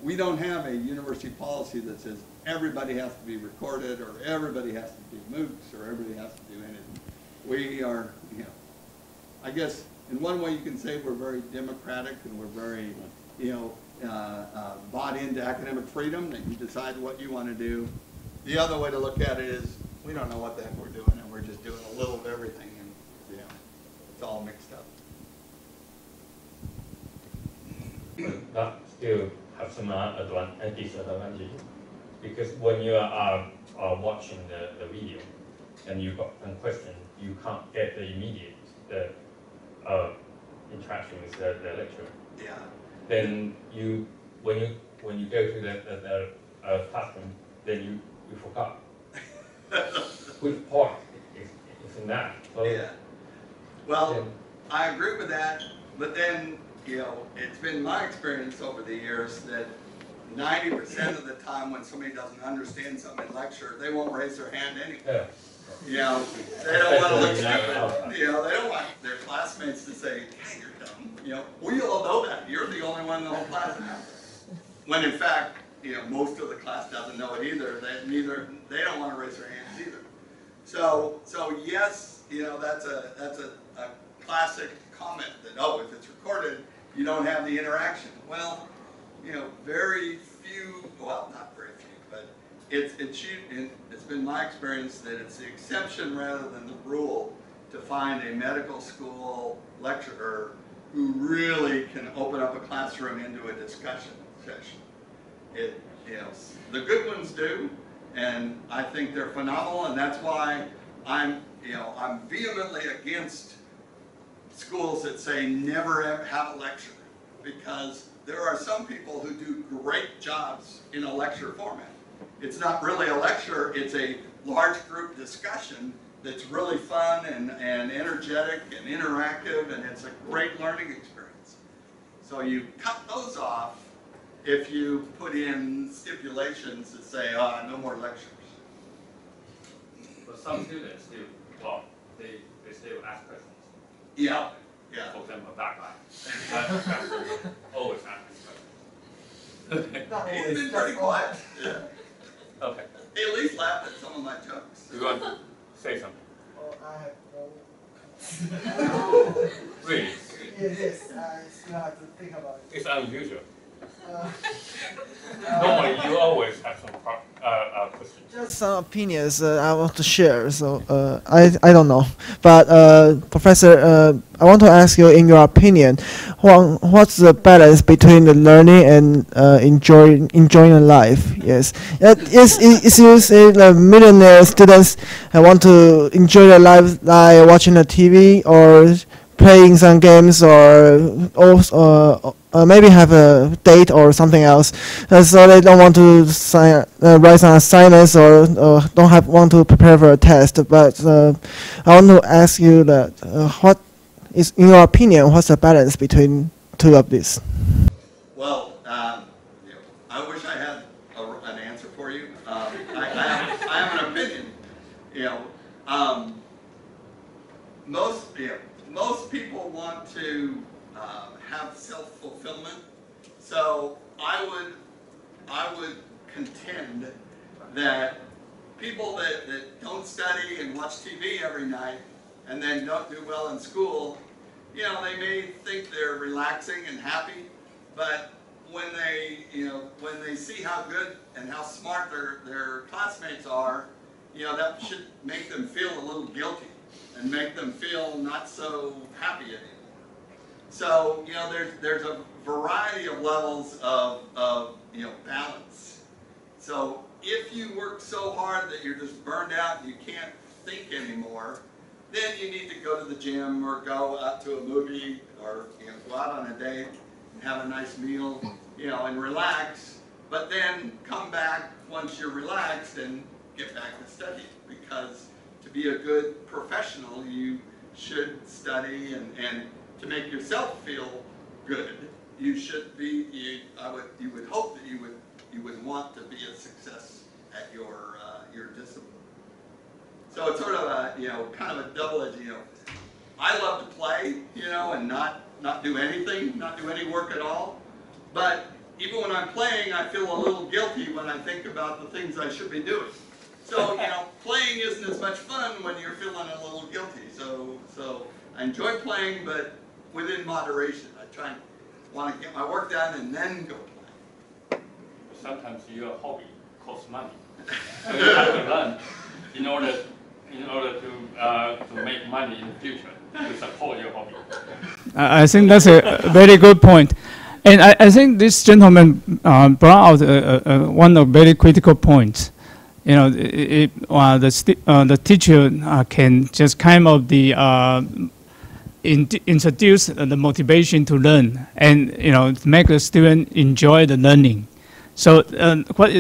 We don't have a university policy that says everybody has to be recorded or everybody has to do MOOCs or everybody has to do anything. We are, I guess in one way you can say we're very democratic and we're very, bought into academic freedom, that you decide what you want to do. The other way to look at it is we don't know what the heck we're doing, and we're just doing a little of everything, and it's all mixed up. But that still have some disadvantages, because when you are watching the video and you got some question, you can't get the immediate interaction with the lecturer. Yeah. Then when you go to the classroom, then you forgot which part is in that. So yeah. Well, I agree with that, but then it's been my experience over the years that 90% of the time when somebody doesn't understand something in lecture, they won't raise their hand anyway. Yeah. They don't want to look stupid. They don't want their classmates to say, "Hey, you're dumb." We all know that. You're the only one in the whole class that knows it. When in fact, most of the class doesn't know it either. They don't want to raise their hands either. So yes, that's a classic comment that, if it's recorded, you don't have the interaction. Well, very few. Well, not very few, but it's been my experience that it's the exception rather than the rule to find a medical school lecturer who really can open up a classroom into a discussion session. The good ones do, and I think they're phenomenal, and that's why I'm vehemently against schools that say never ever have a lecture, because there are some people who do great jobs in a lecture format. It's not really a lecture, it's a large group discussion that's really fun and energetic and interactive, and it's a great learning experience. So you cut those off if you put in stipulations that say, no more lectures. But some students still, they still ask questions. Yeah. For example, that guy. Always asking questions. He's been pretty quiet. Yeah. Okay. He at least laughed at some of my jokes. You want to say something? Oh, I have no. Really? Yes, I still have to think about it. It's unusual. Normally, you always have some questions. Just some opinions I want to share. So I don't know, but Professor, I want to ask you, in your opinion, what's the balance between the learning and enjoying life? Yes, yes. You say the millionaire students want to enjoy their life by watching the TV or playing some games, or also maybe have a date or something else, so they don't want to write some assignments or want to prepare for a test. But I want to ask you that what is, in your opinion, what's the balance between two of these? Well, I wish I had an answer for you. I have an opinion. Most people want to have self-fulfillment. So I would contend that people that don't study and watch TV every night and then don't do well in school, they may think they're relaxing and happy, but when they see how good and how smart their classmates are, that should make them feel a little guilty and make them feel not so happy anymore. So, there's a variety of levels of balance. So if you work so hard that you're just burned out and you can't think anymore, then you need to go to the gym or go out to a movie or go out on a date and have a nice meal, and relax. But then come back once you're relaxed and get back to study, because to be a good professional, you should study, and to make yourself feel good, you should be. You would hope that you would want to be a success at your discipline. So it's sort of a kind of a double-edged. I love to play, and not do anything, not do any work at all. But even when I'm playing, I feel a little guilty when I think about the things I should be doing. So, playing isn't as much fun when you're feeling a little guilty. So I enjoy playing, but within moderation. I want to get my work done and then go play. Sometimes your hobby costs money, so you have to learn in order to make money in the future to support your hobby. I think that's a very good point. And I think this gentleman brought out one of very critical points. The teacher can just kind of introduce the motivation to learn, and make the student enjoy the learning. So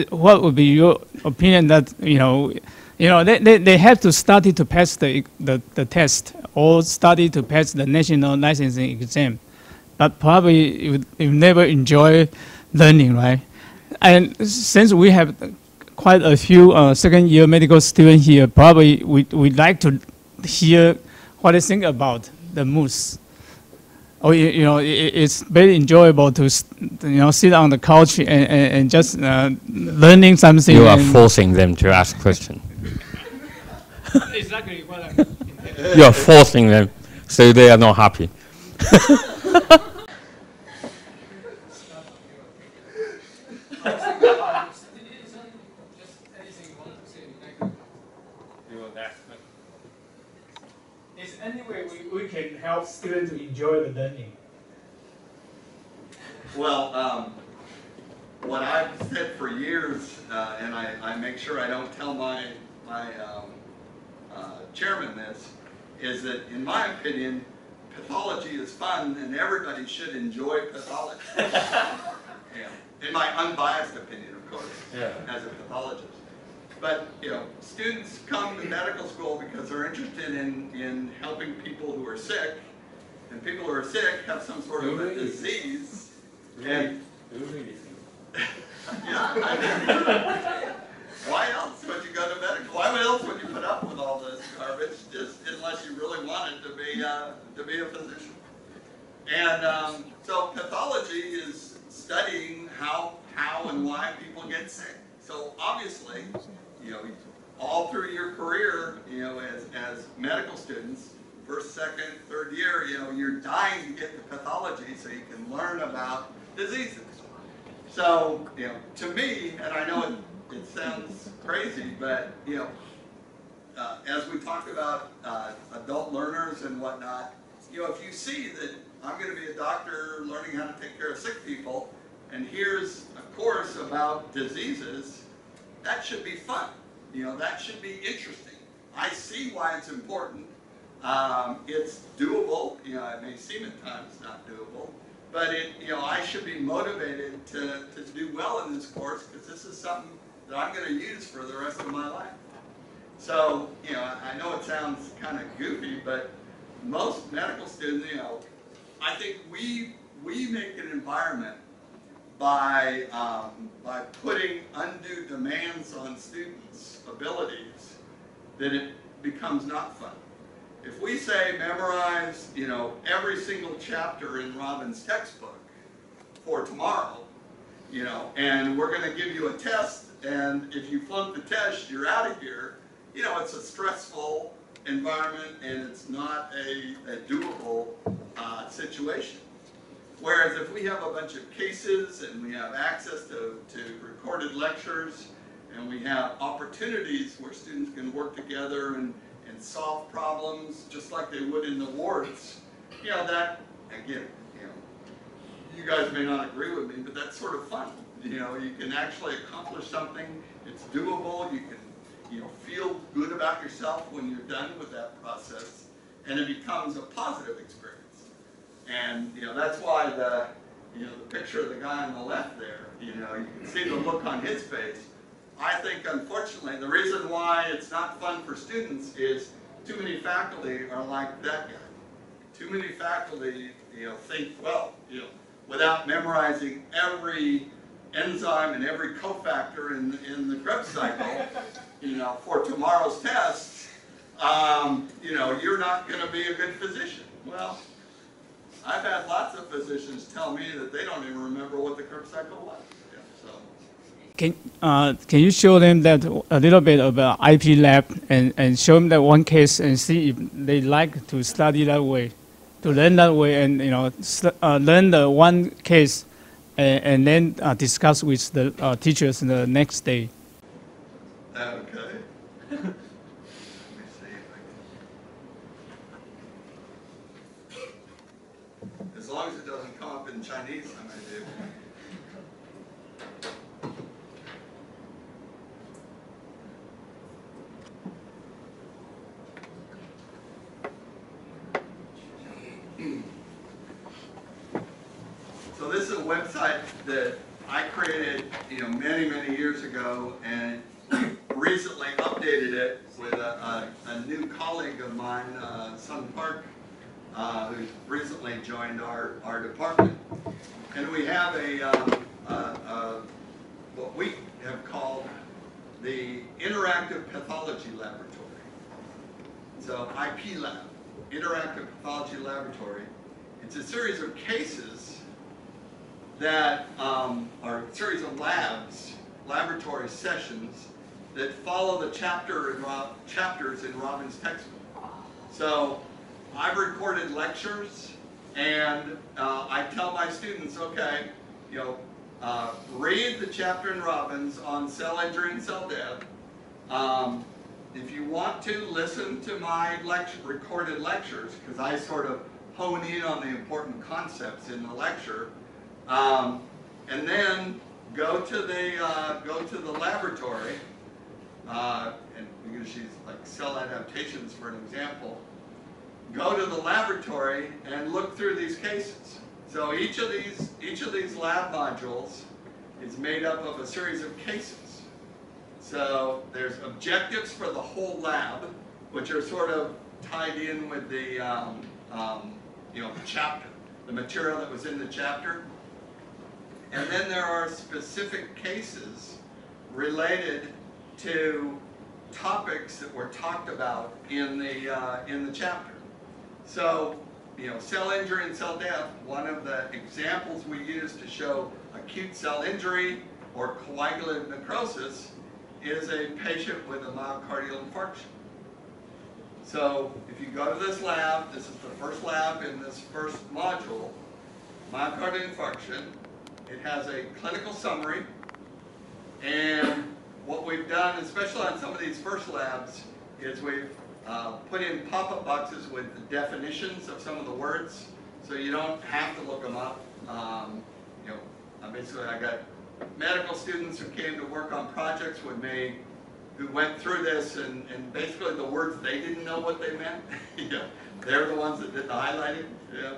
what would be your opinion that they have to study to pass the test, or study to pass the national licensing exam, but probably you never enjoy learning, right? And since we have quite a few second-year medical students here, probably we'd like to hear what they think about the MOOCs. It's very enjoyable to sit on the couch and just learning something. You are forcing them to ask questions. Exactly what I'm. You are forcing them, so they are not happy. Is any way we can help students to enjoy the learning? Well, what I've said for years, and I make sure I don't tell my chairman this, is that in my opinion, pathology is fun and everybody should enjoy pathology. In my unbiased opinion, of course, as a pathologist. But students come to medical school because they're interested in helping people who are sick, and people who are sick have some sort of a disease. And why else would you go to medical? Why else would you put up with all this garbage, just unless you really wanted to be a physician? And so pathology is studying how and why people get sick. So obviously, all through your career, as medical students, first, second, third year, you're dying to get to pathology so you can learn about diseases. So, to me, and I know it sounds crazy, but as we talk about adult learners and whatnot, if you see that I'm going to be a doctor learning how to take care of sick people, and here's a course about diseases, that should be fun. That should be interesting. I see why it's important. It's doable. It may seem at times not doable, but I should be motivated to do well in this course because this is something that I'm going to use for the rest of my life. So, I know it sounds kind of goofy, but most medical students, I think we make an environment by putting undue demands on students' abilities that it becomes not fun. If we say memorize, every single chapter in Robin's textbook for tomorrow, and we're going to give you a test, and if you flunk the test, you're out of here, it's a stressful environment and it's not a doable situation. Whereas if we have a bunch of cases and we have access to recorded lectures and we have opportunities where students can work together and solve problems just like they would in the wards, that, again, you guys may not agree with me, but that's sort of fun. You can actually accomplish something, it's doable, you can feel good about yourself when you're done with that process, and it becomes a positive experience. And that's why the picture of the guy on the left there, you can see the look on his face. I think, unfortunately, the reason why it's not fun for students is too many faculty are like that guy. Too many faculty, think, well, without memorizing every enzyme and every cofactor in the Krebs cycle, for tomorrow's tests, you're not going to be a good physician. Well, I've had lots of physicians tell me that they don't even remember what the Krebs cycle was. Can you show them that a little bit about IP lab and show them that one case and see if they like to study that way, to learn that way, and learn the one case and then discuss with the teachers the next day. Okay. Let me see if I can. As long as it doesn't come up in Chinese, I may do. So this is a website that I created, many, many years ago, and recently updated it with a new colleague of mine, Sun Park, who's recently joined our department. And we have what we have called the Interactive Pathology Laboratory. So IP Lab, Interactive Pathology Laboratory. It's a series of cases that are a series of laboratory sessions that follow the chapters in Robin's textbook. So I've recorded lectures, and I tell my students, okay, read the chapter in Robin's on cell injury and cell death. If you want to, listen to my recorded lectures, because I sort of hone in on the important concepts in the lecture, and then go to the laboratory. And because she's like cell adaptations, for an example, go to the laboratory and look through these cases. So each of these lab modules is made up of a series of cases. So there's objectives for the whole lab, which are sort of tied in with the chapter, the material that was in the chapter. And then there are specific cases related to topics that were talked about in the chapter. So, cell injury and cell death, one of the examples we use to show acute cell injury or coagulative necrosis is a patient with a myocardial infarction. So, if you go to this lab, this is the first lab in this first module, myocardial infarction. It has a clinical summary, and what we've done, especially on some of these first labs, is we've put in pop-up boxes with the definitions of some of the words, so you don't have to look them up. You know, basically I got medical students who came to work on projects with me who went through this, and basically the words they didn't know what they meant. You know, they're the ones that did the highlighting. Yeah.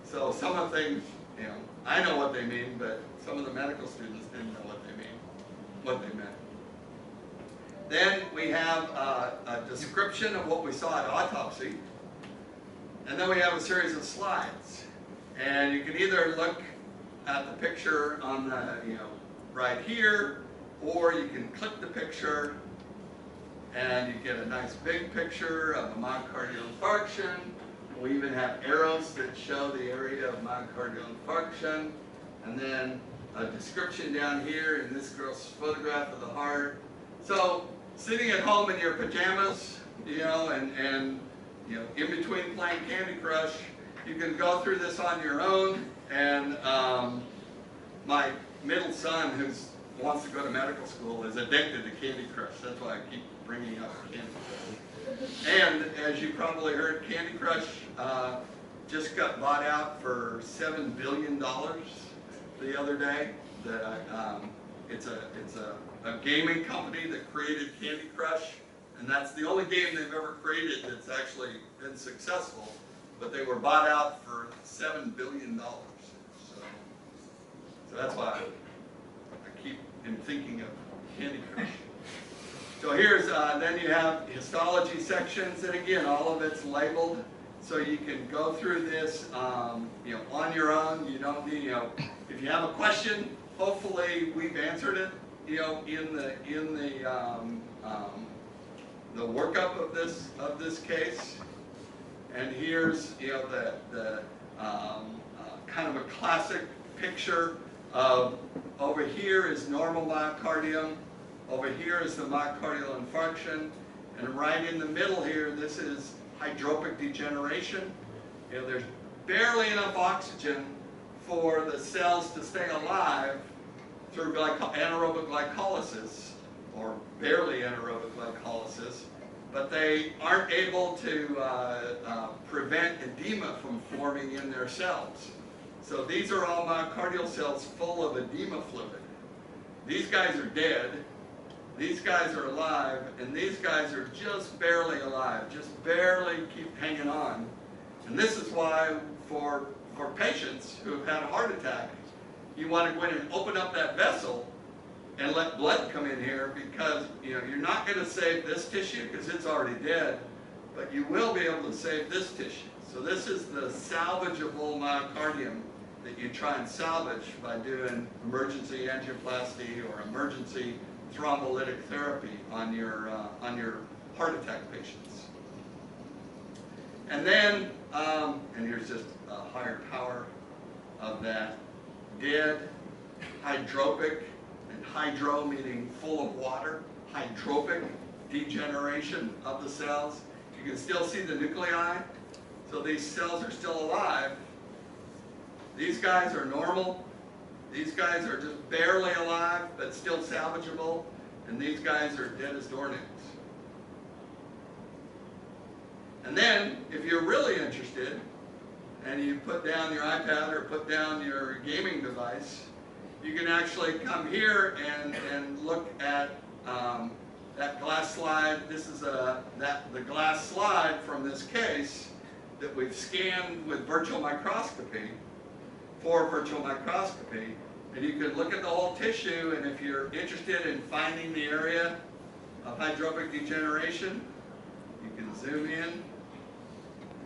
So some of the things, you know, I know what they mean, but some of the medical students didn't know what they meant. Then we have a description of what we saw at autopsy, and then we have a series of slides. And you can either look at the picture on the, you know, right here, or you can click the picture and you get a nice big picture of a myocardial infarction. We even have arrows that show the area of myocardial infarction, and then a description down here in this girl's photograph of the heart. So sitting at home in your pajamas, you know, and you know, in between playing Candy Crush, you can go through this on your own. And my middle son, who wants to go to medical school, is addicted to Candy Crush. That's why I keep bringing up Candy Crush. And as you probably heard, Candy Crush just got bought out for $7 billion the other day. It's a gaming company that created Candy Crush, and that's the only game they've ever created that's actually been successful. But they were bought out for $7 billion. So that's why I keep thinking of Candy Crush. So here's, then you have histology sections, and again, all of it's labeled, so you can go through this, you know, on your own. You don't need, you know, if you have a question, hopefully we've answered it, you know, in the workup of this case. And here's, you know, the kind of a classic picture of, over here is normal myocardium, over here is the myocardial infarction, and right in the middle here, this is hydropic degeneration. You know, there's barely enough oxygen for the cells to stay alive through anaerobic glycolysis, or barely anaerobic glycolysis, but they aren't able to prevent edema from forming in their cells. So these are all myocardial cells full of edema fluid. These guys are dead, these guys are alive, and these guys are just barely alive, just barely keep hanging on. And this is why for patients who have had a heart attack, you want to go in and open up that vessel and let blood come in here, because you know, you're not going to save this tissue because it's already dead, but you will be able to save this tissue. So this is the salvageable myocardium that you try and salvage by doing emergency angioplasty or emergency thrombolytic therapy on your heart attack patients. And then, and here's just a higher power of that, dead, hydropic, and hydro meaning full of water, hydropic degeneration of the cells. You can still see the nuclei, so these cells are still alive. These guys are normal. These guys are just barely alive, but still salvageable. And these guys are dead as doornails. And then, if you're really interested, and you put down your iPad or put down your gaming device, you can actually come here and look at that glass slide. This is the glass slide from this case that we've scanned with virtual microscopy, for virtual microscopy. And you can look at the whole tissue, and if you're interested in finding the area of hydropic degeneration, you can zoom in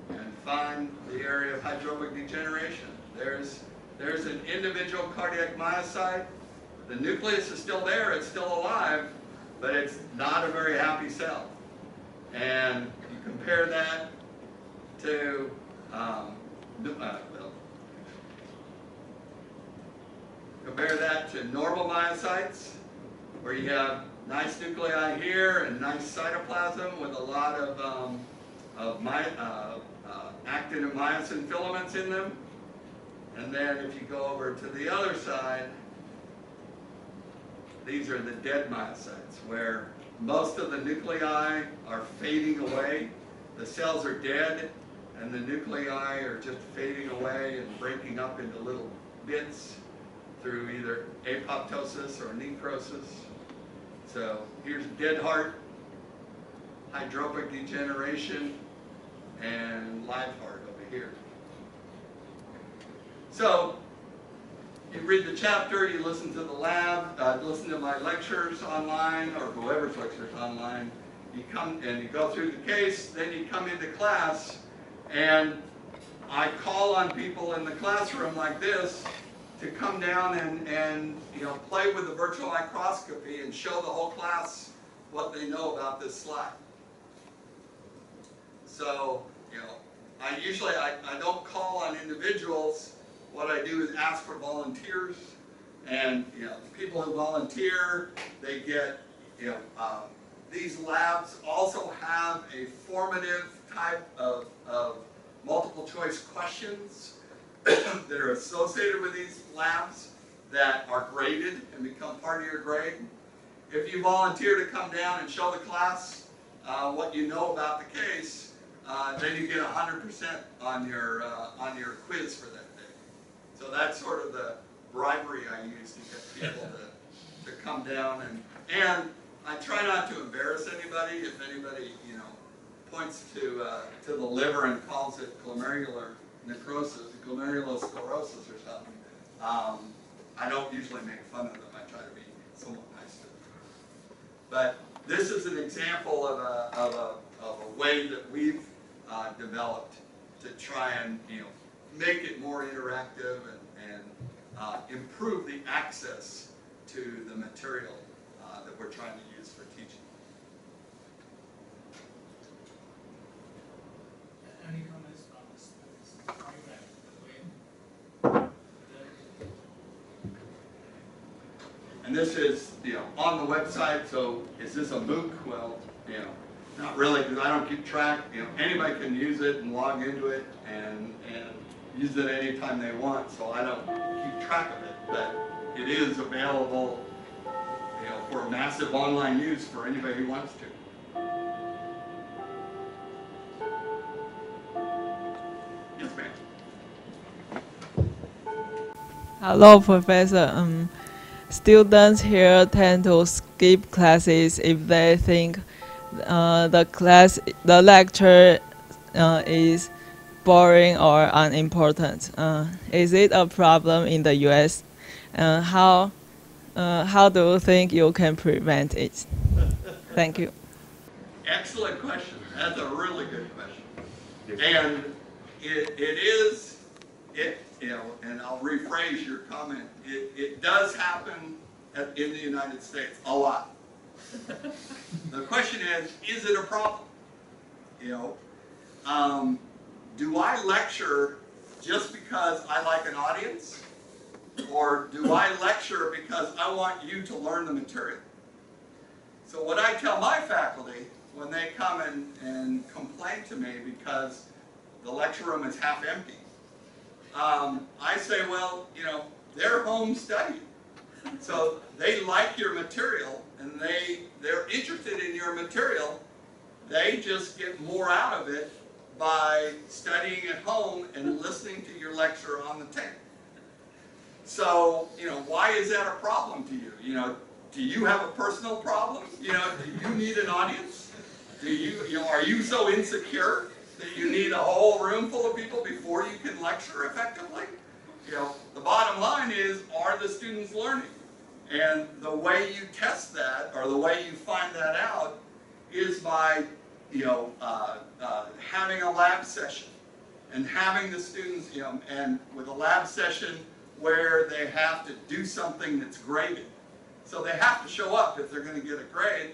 and find the area of hydropic degeneration. There's an individual cardiac myocyte. The nucleus is still there, it's still alive, but it's not a very happy cell. And you compare that to, compare that to normal myocytes, where you have nice nuclei here and nice cytoplasm with a lot of actin and myosin filaments in them. And then if you go over to the other side, these are the dead myocytes, where most of the nuclei are fading away. The cells are dead, and the nuclei are just fading away and breaking up into little bits through either apoptosis or necrosis. So here's dead heart, hydropic degeneration, and live heart over here. So you read the chapter, you listen to the lab, listen to my lectures online, or whoever's lectures online. You come and you go through the case, then you come into class, and I call on people in the classroom like this to come down and play with the virtual microscopy and show the whole class what they know about this slide. So, I usually don't call on individuals. What I do is ask for volunteers, and people who volunteer, they get these labs also have a formative type of multiple choice questions that are associated with these labs that are graded and become part of your grade. If you volunteer to come down and show the class what you know about the case, then you get 100% on your quiz for that day. So that's sort of the bribery I use to get people to come down, and I try not to embarrass anybody. If anybody points to the liver and calls it glomerular necrosis, glomerulosclerosis or something, I don't usually make fun of them. I try to be somewhat nice to them. But this is an example of a way that we've developed to try and make it more interactive and improve the access to the material that we're trying to use for teaching. Any comments on this? And this is on the website. So is this a MOOC? Well, not really, because I don't keep track. Anybody can use it and log into it and use it anytime they want. So I don't keep track of it, but it is available, for massive online use for anybody who wants to. Yes, ma'am. Hello, Professor. Students here tend to skip classes if they think the lecture is boring or unimportant. Is it a problem in the U.S.? How do you think you can prevent it? Thank you. Excellent question. That's a really good question. And it is, and I'll rephrase your comment, it does happen in the United States a lot. The question is it a problem? Do I lecture just because I like an audience? Or do I lecture because I want you to learn the material? So what I tell my faculty when they come and complain to me because the lecture room is half empty, I say, well, they're home studying. So they like your material and they're interested in your material. They just get more out of it by studying at home and listening to your lecture on the tape. So, why is that a problem to you? Do you have a personal problem? Do you need an audience? Are you so insecure that you need a whole room full of people before you can lecture effectively? The bottom line is, are the students learning? And the way you test that, or the way you find that out, is by having a lab session and having the students, and with a lab session where they have to do something that's graded. So they have to show up if they're going to get a grade.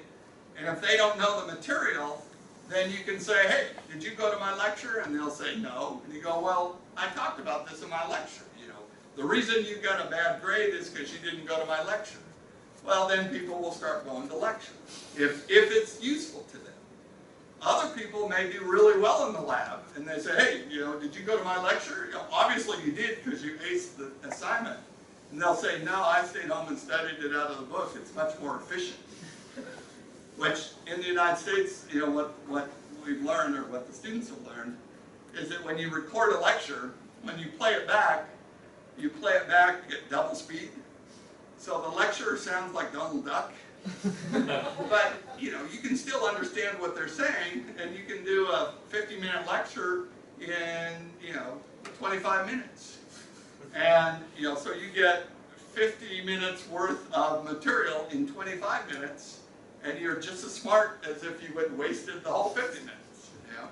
And if they don't know the material, then you can say, hey, did you go to my lecture? And they'll say no. And you go, well, I talked about this in my lecture. The reason you got a bad grade is because you didn't go to my lecture. Well, then people will start going to lecture if it's useful to them. Other people may do really well in the lab, and they say, hey, did you go to my lecture? Obviously you did because you aced the assignment. And they'll say, no, I stayed home and studied it out of the book. It's much more efficient. Which, in the United States, you know, what we've learned, or what the students have learned, is that when you record a lecture, when you play it back at double speed. So the lecturer sounds like Donald Duck. But, you know, you can still understand what they're saying, and you can do a 50-minute lecture in, you know, 25 minutes. And, you know, so you get 50 minutes worth of material in 25 minutes, and you're just as smart as if you had wasted the whole 50 minutes, you know?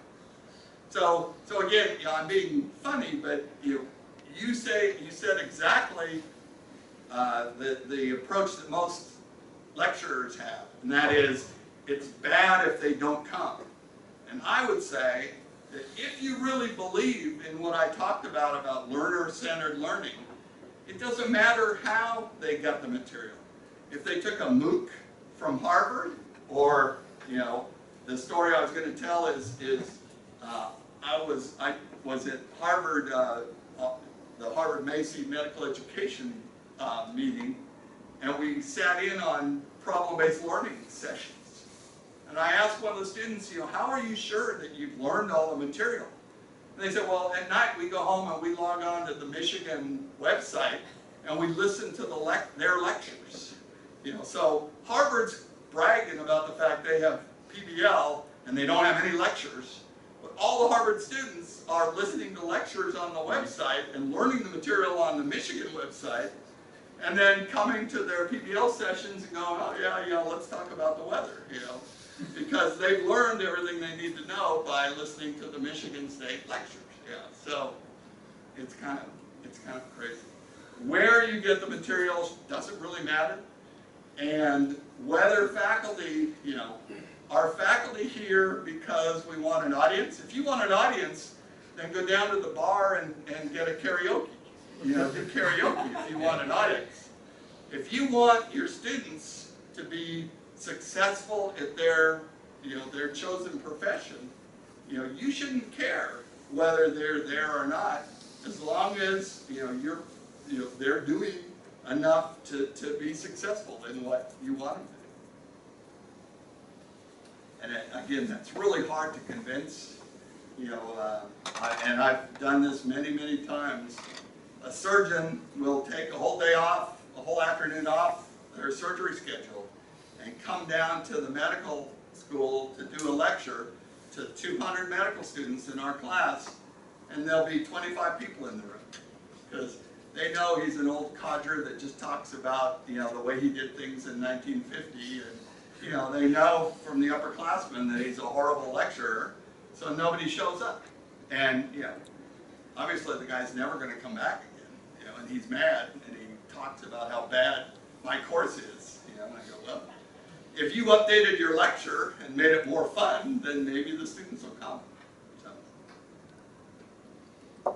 So again, you know, I'm being funny, but you said exactly the approach that most lecturers have, and that is, it's bad if they don't come. And I would say that if you really believe in what I talked about learner-centered learning, it doesn't matter how they got the material. If they took a MOOC from Harvard, or, you know, the story I was going to tell is I was at Harvard, the Harvard Macy Medical Education meeting, and we sat in on problem-based learning sessions. And I asked one of the students, you know, how are you sure that you've learned all the material? And they said, well, at night we go home and we log on to the Michigan website and we listen to their lectures. You know, so Harvard's bragging about the fact they have PBL and they don't have any lectures. But all the Harvard students are listening to lectures on the website and learning the material on the Michigan website, and then coming to their PBL sessions and going, oh yeah, let's talk about the weather, you know, because they've learned everything they need to know by listening to the Michigan State lectures. Yeah, so it's kind of crazy. Where you get the materials doesn't really matter, and whether faculty, you know, are faculty here because we want an audience? If you want an audience, then go down to the bar and get a karaoke. You know, do karaoke if you want an audience. If you want your students to be successful at their chosen profession, you know, you shouldn't care whether they're there or not, as long as, you know, they're doing enough to be successful in what you want them to do. And again, that's really hard to convince. You know, and I've done this many, many times. A surgeon will take a whole day off, a whole afternoon off their surgery schedule, and come down to the medical school to do a lecture to 200 medical students in our class, and there'll be 25 people in the room, because they know he's an old codger that just talks about, you know, the way he did things in 1950, and, you know, they know from the upperclassmen that he's a horrible lecturer, so nobody shows up. And, you know, obviously the guy's never going to come back again, you know, and he's mad, and he talks about how bad my course is, you know, and I go, well, if you updated your lecture and made it more fun, then maybe the students will come. So.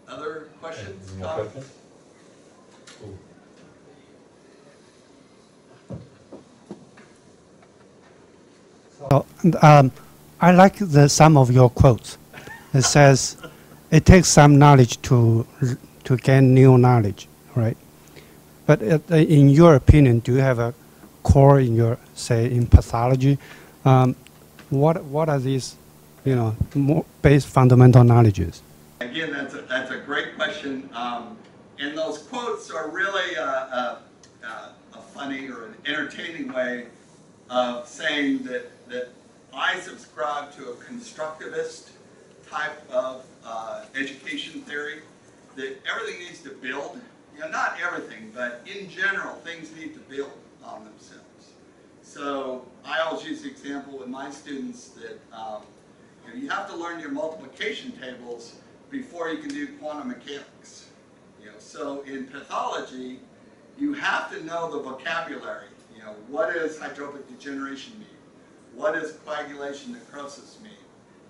Other questions? Comments? So, I like some of your quotes. It says, it takes some knowledge to gain new knowledge, right? But in your opinion, do you have a core in your, say, in pathology? What are these, you know, more base fundamental knowledges? Again, that's a great question. And those quotes are really a funny or an entertaining way of saying that I subscribe to a constructivist type of education theory, that everything needs to build. You know, not everything, but in general, things need to build on themselves. So I always use the example with my students that you know, you have to learn your multiplication tables before you can do quantum mechanics. You know, so in pathology, you have to know the vocabulary. You know, what does hydropic degeneration mean? What does coagulation necrosis mean?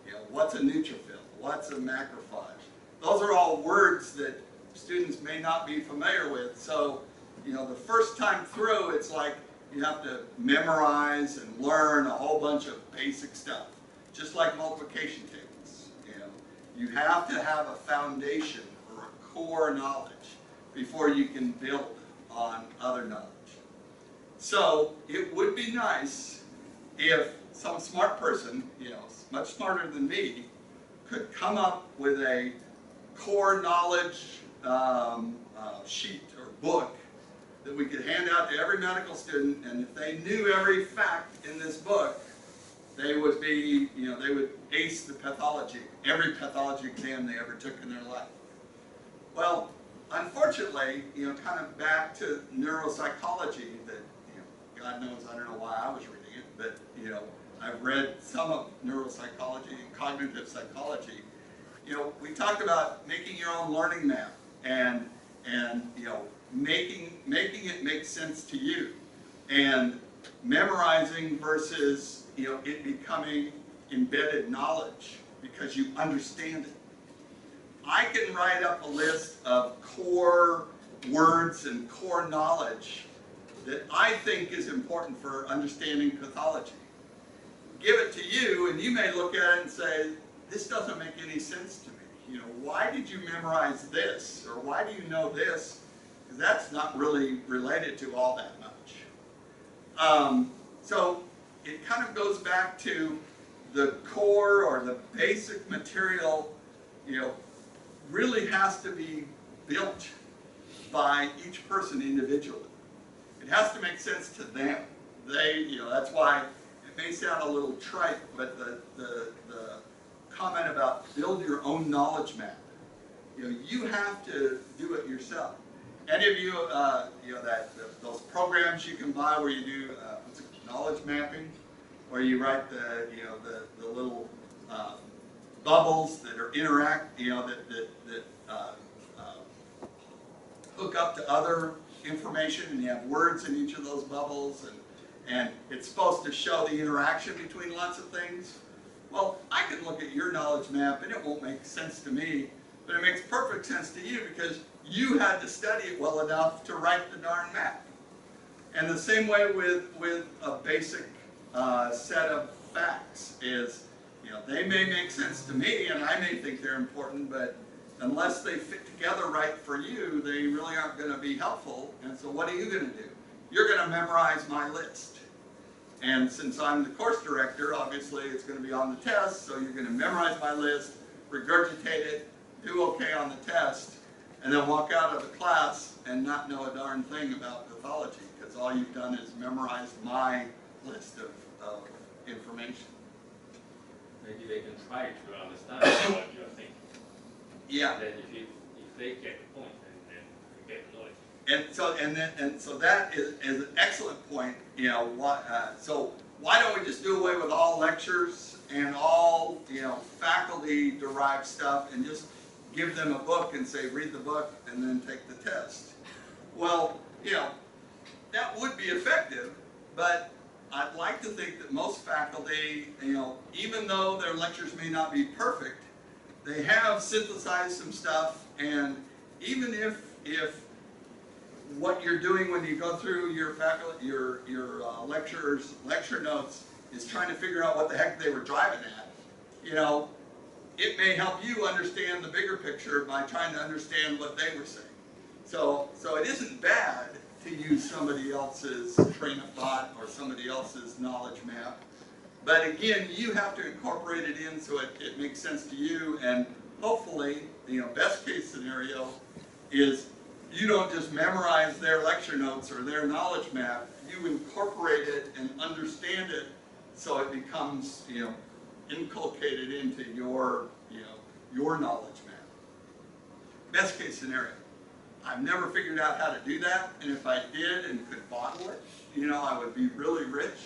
You know, what's a neutrophil? What's a macrophage? Those are all words that students may not be familiar with. So, you know, the first time through, it's like you have to memorize and learn a whole bunch of basic stuff, just like multiplication tables. You know, you have to have a foundation or a core knowledge before you can build on other knowledge. So it would be nice if some smart person, much smarter than me, could come up with a core knowledge sheet or book that we could hand out to every medical student, and if they knew every fact in this book, they would be, they would ace the pathology, every pathology exam they ever took in their life. Well, unfortunately, kind of back to neuropsychology that, God knows, I don't know why I was reading it, but, I've read some of neuropsychology and cognitive psychology. We talked about making your own learning map and making it make sense to you, and memorizing versus it becoming embedded knowledge because you understand it. I can write up a list of core words and core knowledge that I think is important for understanding pathology. Give it to you, and you may look at it and say, this doesn't make any sense to me. Why did you memorize this? Or why do you know this? Because that's not really related to all that much. So it kind of goes back to the core or the basic material, really has to be built by each person individually. It has to make sense to them. That's why it may sound a little trite, but the comment about build your own knowledge map. You have to do it yourself. Any of you, those programs you can buy where you do knowledge mapping, where you write the little bubbles that are that hook up to other information, and you have words in each of those bubbles, and it's supposed to show the interaction between lots of things. Well, I can look at your knowledge map and it won't make sense to me, but it makes perfect sense to you because you had to study it well enough to write the darn map. And the same way with a basic set of facts is, they may make sense to me and I may think they're important, but unless they fit together right for you, they really aren't going to be helpful. And so what are you going to do? You're going to memorize my list. And since I'm the course director, obviously it's going to be on the test, so you're going to memorize my list, regurgitate it, do okay on the test, and then walk out of the class and not know a darn thing about pathology, because all you've done is memorize my list of information. Maybe they can try to understand what you're thinking. Yeah. Then if they get the point, then you get the knowledge. And so that is an excellent point. So why don't we just do away with all lectures and all faculty-derived stuff and just give them a book and say read the book and then take the test? Well, that would be effective, but I'd like to think that most faculty, even though their lectures may not be perfect, they have synthesized some stuff, and even if what you're doing when you go through your faculty, your lecture notes is trying to figure out what the heck they were driving at, it may help you understand the bigger picture by trying to understand what they were saying. So it isn't bad to use somebody else's train of thought or somebody else's knowledge map. But again, you have to incorporate it in so it makes sense to you, and hopefully, best case scenario is you don't just memorize their lecture notes or their knowledge map, you incorporate it and understand it so it becomes, inculcated into your knowledge map. Best case scenario. I've never figured out how to do that, and if I did and could bottle it, I would be really rich.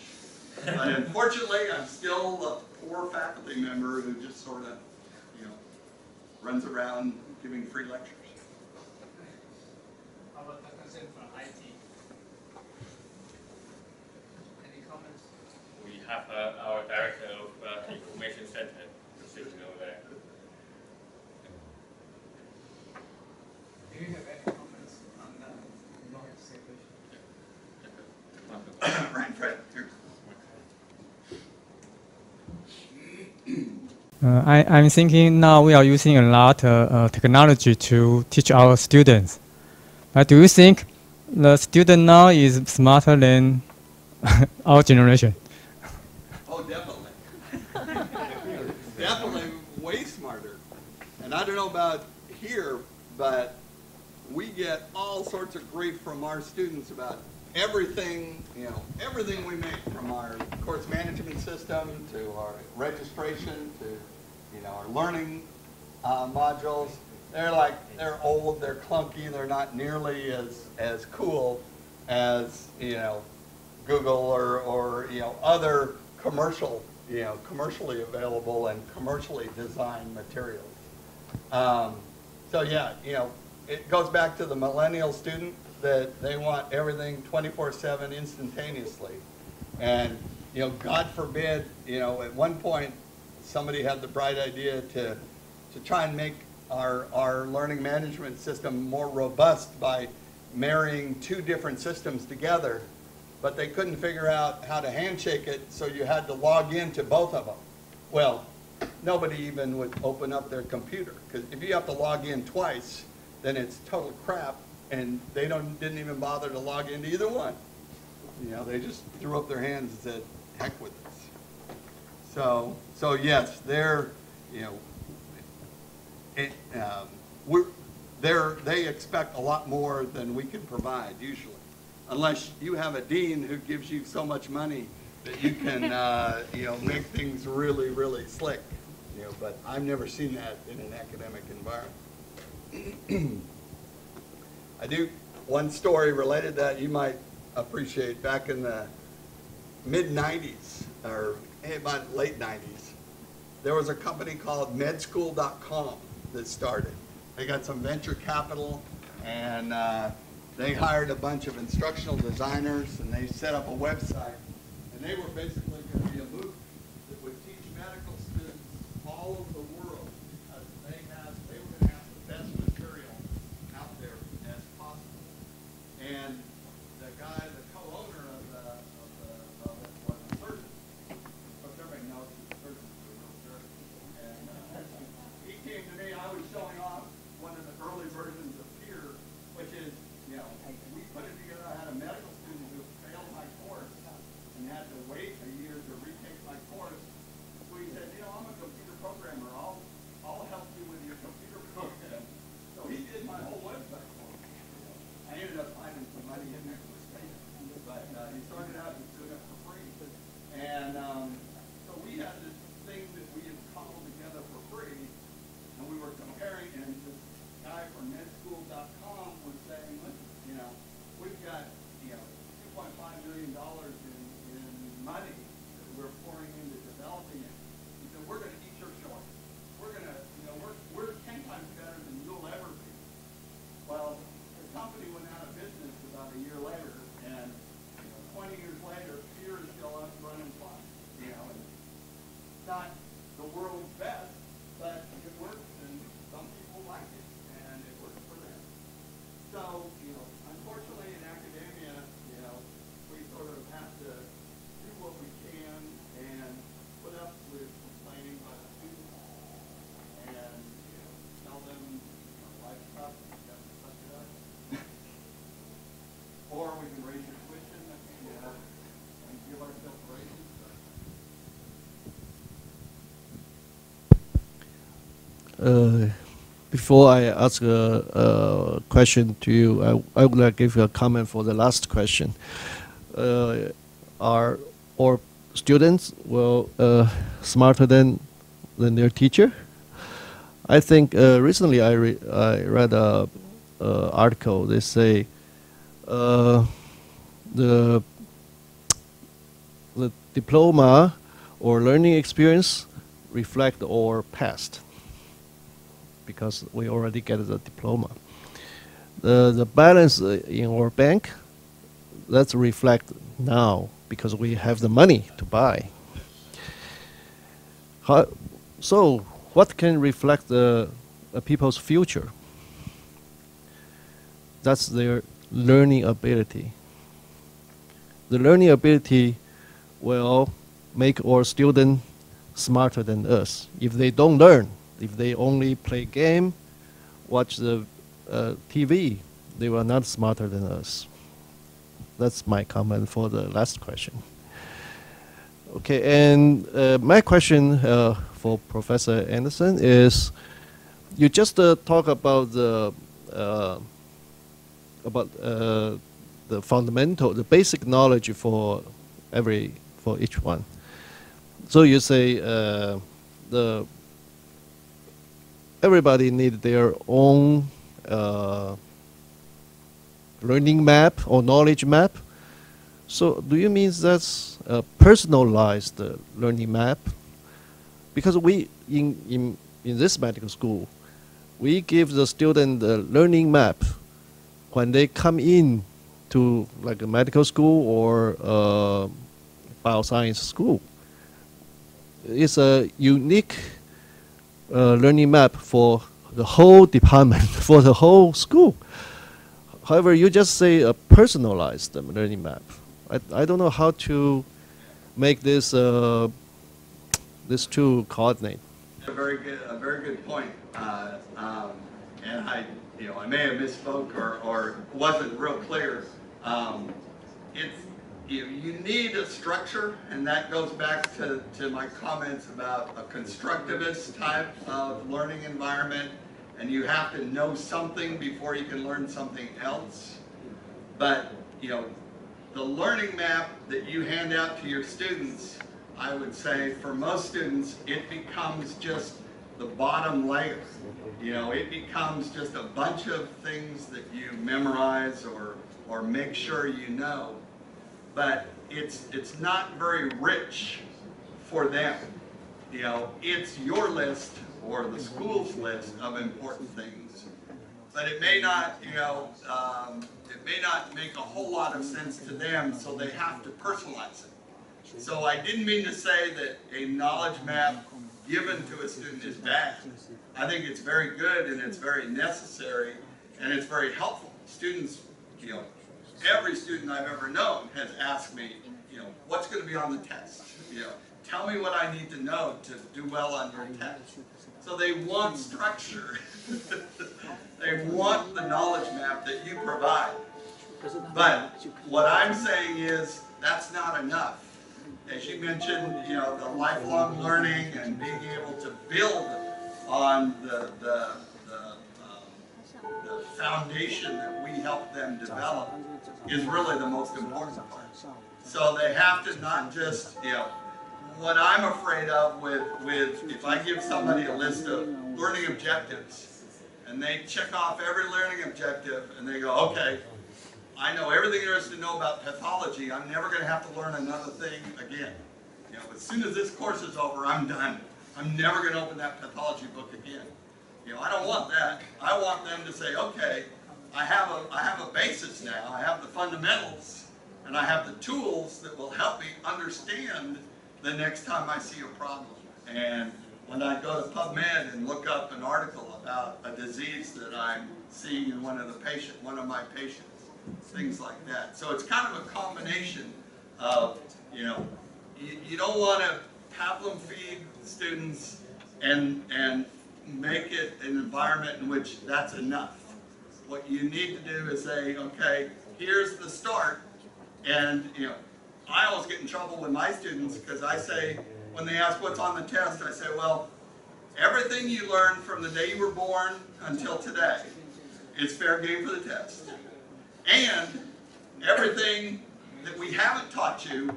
But unfortunately, I'm still a poor faculty member who just sort of, runs around giving free lectures. How about the concern from IT? Any comments? We have our director of information center sitting over there. Do you have any comments on that? No, it's a question. Right, Fred. Here. I'm thinking now we are using a lot of technology to teach our students. But do you think the student now is smarter than our generation? Oh, definitely. Definitely way smarter. And I don't know about here, but we get all sorts of grief from our students about everything, everything we make, from our course management system to our registration to, our learning modules. They're old, they're clunky, they're not nearly as cool as, Google or other commercially available and commercially designed materials. So yeah, it goes back to the millennial student that they want everything 24/7 instantaneously. And, God forbid, at one point somebody had the bright idea to try and make our learning management system more robust by marrying two different systems together, but they couldn't figure out how to handshake it, so you had to log into both of them. Well, nobody even would open up their computer, because if you have to log in twice, then it's total crap, and they didn't even bother to log into either one. They just threw up their hands and said, heck with this. So yes, they expect a lot more than we can provide usually, unless you have a dean who gives you so much money that you can make things really, really slick. But I've never seen that in an academic environment. I do one story related to that you might appreciate. Back in the mid-90s, or about late 90s, there was a company called medschool.com that started. They got some venture capital, and they hired a bunch of instructional designers, and they set up a website. And they were basically going to be a MOOC that would teach medical students all over the world. They were going to have the best material out there as possible. And the guy, the co-owner of it was a surgeon. Of course, everybody knows he's a surgeon. And he came to me. I was showing off one of the early versions of Peer, which is, we put it together. I had a medical student who failed my course and had to wait a year to retake my course. So he said, I'm a computer programmer. I'll help you with your computer program. So he did my whole website for me. I ended up finding some money in there for space, but he started out and doing it for free. And so we had this thing that we had cobbled together for free, and we were comparing, and this guy from medschool.com was saying, listen, we've got $2.5 million in money that we're pouring into developing it. He said, we're going to eat your short. We're going to, we're 10 times better than you'll ever be. Well, the company went out of business about a year later, and 20 years later, Peer is still up running fine. And it's not the world's best, but it works, and some people like it, and it works for them. So, unfortunately in academia, we sort of have to do what we can and put up with complaining by the students and, tell them, life's tough, you have to suck it up. Or we can raise your tuition, and give ourselves raises. Before I ask a question to you, I would like to give you a comment for the last question. Are all students smarter than their teacher? I think recently I read a article. They say the diploma or learning experience reflect our past, because we already get the diploma. The balance in our bank, that's reflect now, because we have the money to buy. So what can reflect the people's future? That's their learning ability. The learning ability will make our student smarter than us. If they don't learn, if they only play game, watch the TV, they were not smarter than us. That's my comment for the last question. Okay, and my question for Professor Anderson is, you just talk about the fundamental, the basic knowledge for each one. So you say everybody need their own learning map or knowledge map. So do you mean that's a personalized learning map? Because we in this medical school, we give the student the learning map when they come in to like a medical school or bioscience school. It's a unique learning map for the whole department, for the whole school. However, you just say a personalized learning map. I don't know how to make this this two coordinate. A very good point. And I may have misspoke or wasn't real clear. You need a structure, and that goes back to my comments about a constructivist type of learning environment, and you have to know something before you can learn something else. But the learning map that you hand out to your students, I would say for most students, it becomes just the bottom layer. It becomes just a bunch of things that you memorize or make sure you know. But it's not very rich for them. It's your list or the school's list of important things. But it may not, it may not make a whole lot of sense to them, so they have to personalize it. So I didn't mean to say that a knowledge map given to a student is bad. I think it's very good and it's very necessary and it's very helpful. Students, every student I've ever known has asked me, what's going to be on the test? Tell me what I need to know to do well on your test. So they want structure. They want the knowledge map that you provide. But what I'm saying is that's not enough. As you mentioned, the lifelong learning and being able to build on the foundation that we help them develop is really the most important part. So they have to not just, what I'm afraid of with if I give somebody a list of learning objectives and they check off every learning objective and they go, okay, I know everything there is to know about pathology. I'm never going to have to learn another thing again. As soon as this course is over, I'm done. I'm never going to open that pathology book again. I don't want that. I want them to say, okay, I have a basis now. I have the fundamentals, and I have the tools that will help me understand the next time I see a problem. And when I go to PubMed and look up an article about a disease that I'm seeing in one of my patients, things like that. So it's kind of a combination of, you don't want to pablum feed students and make it an environment in which that's enough. What you need to do is say, okay, here's the start. And, I always get in trouble with my students because I say, when they ask what's on the test, I say, well, everything you learned from the day you were born until today is fair game for the test. And everything that we haven't taught you,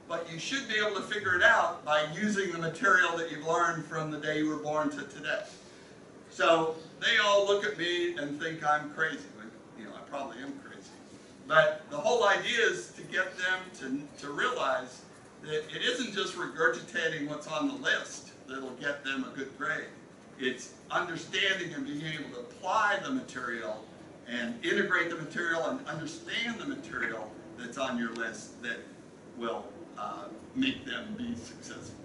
but you should be able to figure it out by using the material that you've learned from the day you were born to today. So they all look at me and think I'm crazy. I probably am crazy. But the whole idea is to get them to realize that it isn't just regurgitating what's on the list that'll get them a good grade. It's understanding and being able to apply the material and integrate the material and understand the material that's on your list that will make them be successful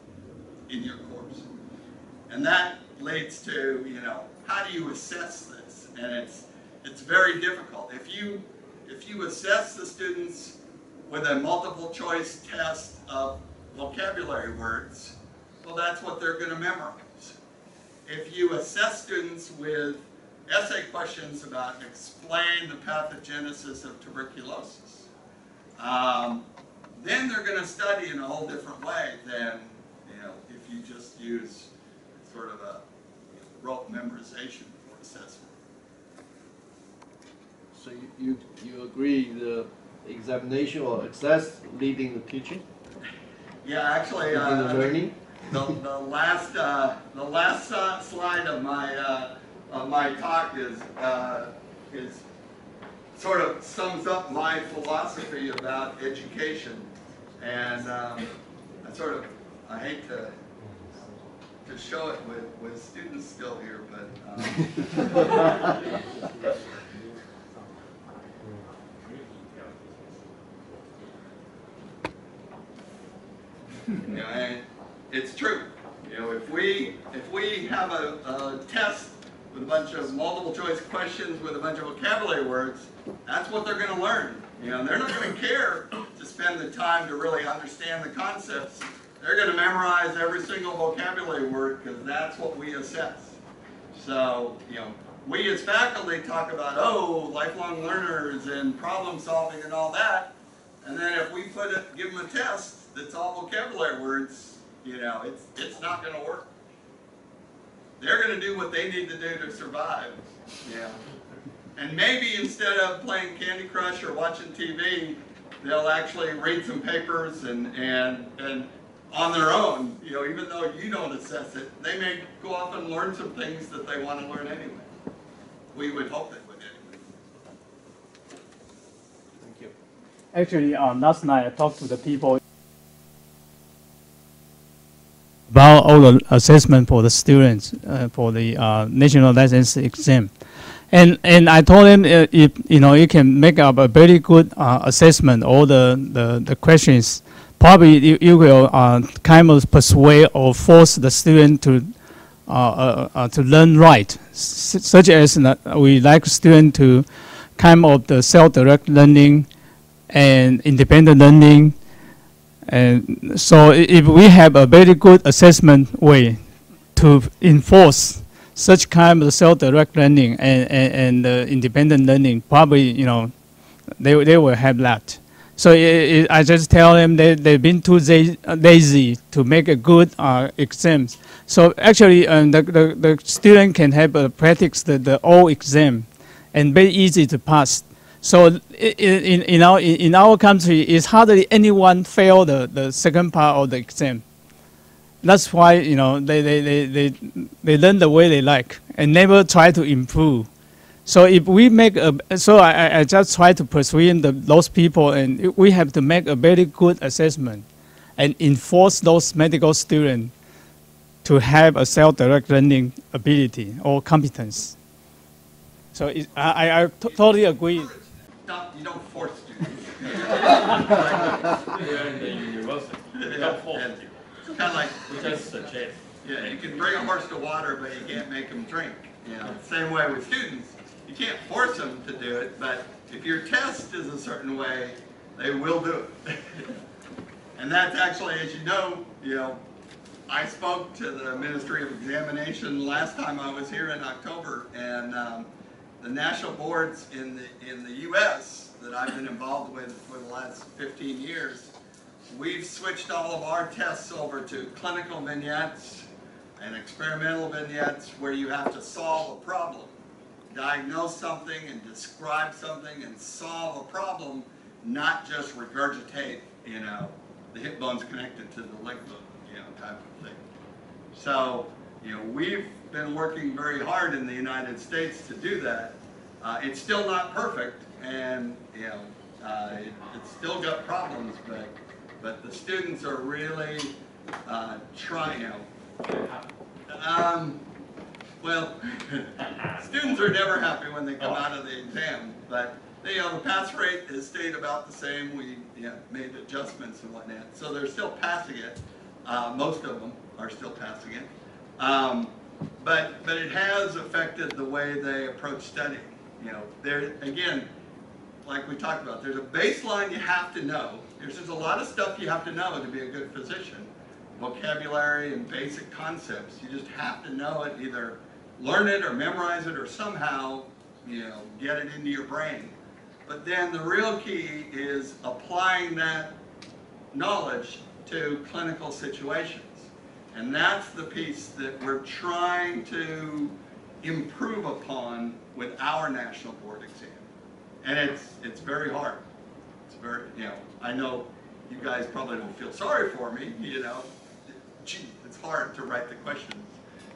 in your course. And that leads to, how do you assess this? And it's very difficult. If you assess the students with a multiple choice test of vocabulary words, well, that's what they're going to memorize. If you assess students with essay questions about explain the pathogenesis of tuberculosis, then they're going to study in a whole different way than if you just use sort of a rote memorization for assessment. So you agree the examination or access leading the teaching? Yeah, actually, the learning. The last slide of my talk is sort of sums up my philosophy about education, and I hate to show it with students still here, but. And it's true. If we have a test with a bunch of multiple choice questions with a bunch of vocabulary words, that's what they're going to learn. They're not going to care to spend the time to really understand the concepts. They're going to memorize every single vocabulary word because that's what we assess. So, we as faculty talk about, lifelong learners and problem solving and all that. And then if we give them a test that's all vocabulary words, it's not going to work. They're going to do what they need to do to survive. And maybe instead of playing Candy Crush or watching TV, they'll actually read some papers and on their own, even though you don't assess it, they may go off and learn some things that they want to learn anyway. We would hope they would anyway. Thank you. Actually, last night I talked to the people about all the assessment for the students for the national license exam, and I told them if you can make up a very good assessment, all the questions, probably you will kind of persuade or force the student to learn right, such as we like students to kind of the self-direct learning and independent learning. And so if we have a very good assessment way to enforce such kind of self-direct learning and independent learning, probably, they will have that. So I just tell them they've been too lazy to make a good exams. So actually, the student can have practice the whole exam and very easy to pass. So in our country, it's hardly anyone fail the second part of the exam. That's why they learn the way they like and never try to improve. So if we make I just try to persuade those people, and we have to make a very good assessment and enforce those medical students to have a self-direct learning ability or competence. So I totally agree. You don't force students. You're in the university. They don't force you. It's kind of like We just suggest. Yeah, you can bring a horse to water, but you can't make him drink. Same way with students. You can't force them to do it, but if your test is a certain way, they will do it. And that's actually, as you know, I spoke to the Ministry of Examination last time I was here in October, and the national boards in the U.S. that I've been involved with for the last 15 years, we've switched all of our tests over to clinical vignettes and experimental vignettes where you have to solve a problem, diagnose something and describe something and solve a problem, not just regurgitate, the hip bone's connected to the leg bone, type of thing. So, we've been working very hard in the United States to do that. It's still not perfect, and it's still got problems, but the students are really trying. Well, students are never happy when they come out of the exam, but the pass rate has stayed about the same. We made adjustments and whatnot, so they're still passing it. Most of them are still passing it. But it has affected the way they approach studying. There again, like we talked about, there's a baseline you have to know. There's just a lot of stuff you have to know to be a good physician. vocabulary and basic concepts. You just have to know it, either learn it or memorize it or somehow, get it into your brain. But then the real key is applying that knowledge to clinical situations. And that's the piece that we're trying to improve upon with our national board exam. And it's very hard. It's very, I know you guys probably don't feel sorry for me, Gee, it's hard to write the questions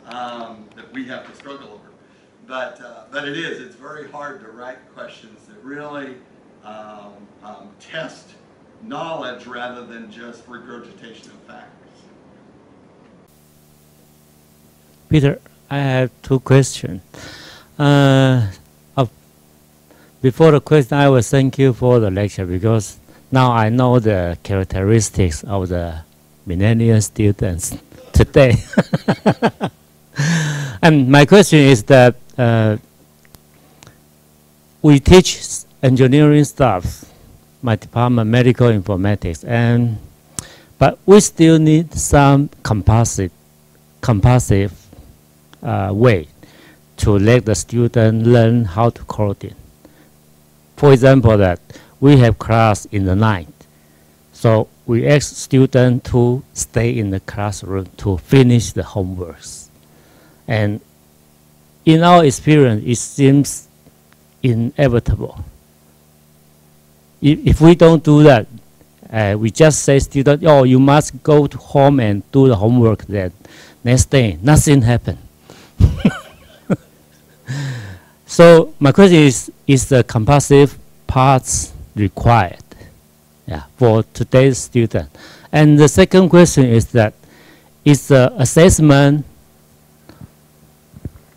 that we have to struggle over. But it is, it's very hard to write questions that really test knowledge rather than just regurgitation of facts. Peter, I have two questions. Before the question, I will thank you for the lecture because now I know the characteristics of the millennial students today. And my question is that we teach engineering stuff, my department, medical informatics, but we still need some composite way to let the student learn how to coding. For example, that we have class in the night, so we ask students to stay in the classroom to finish the homeworks. And in our experience, it seems inevitable. If we don't do that, we just say student, oh, you must go to home and do the homework. Then next day, nothing happened. So my question is the composite parts required, for today's student? And the second question is that is the assessment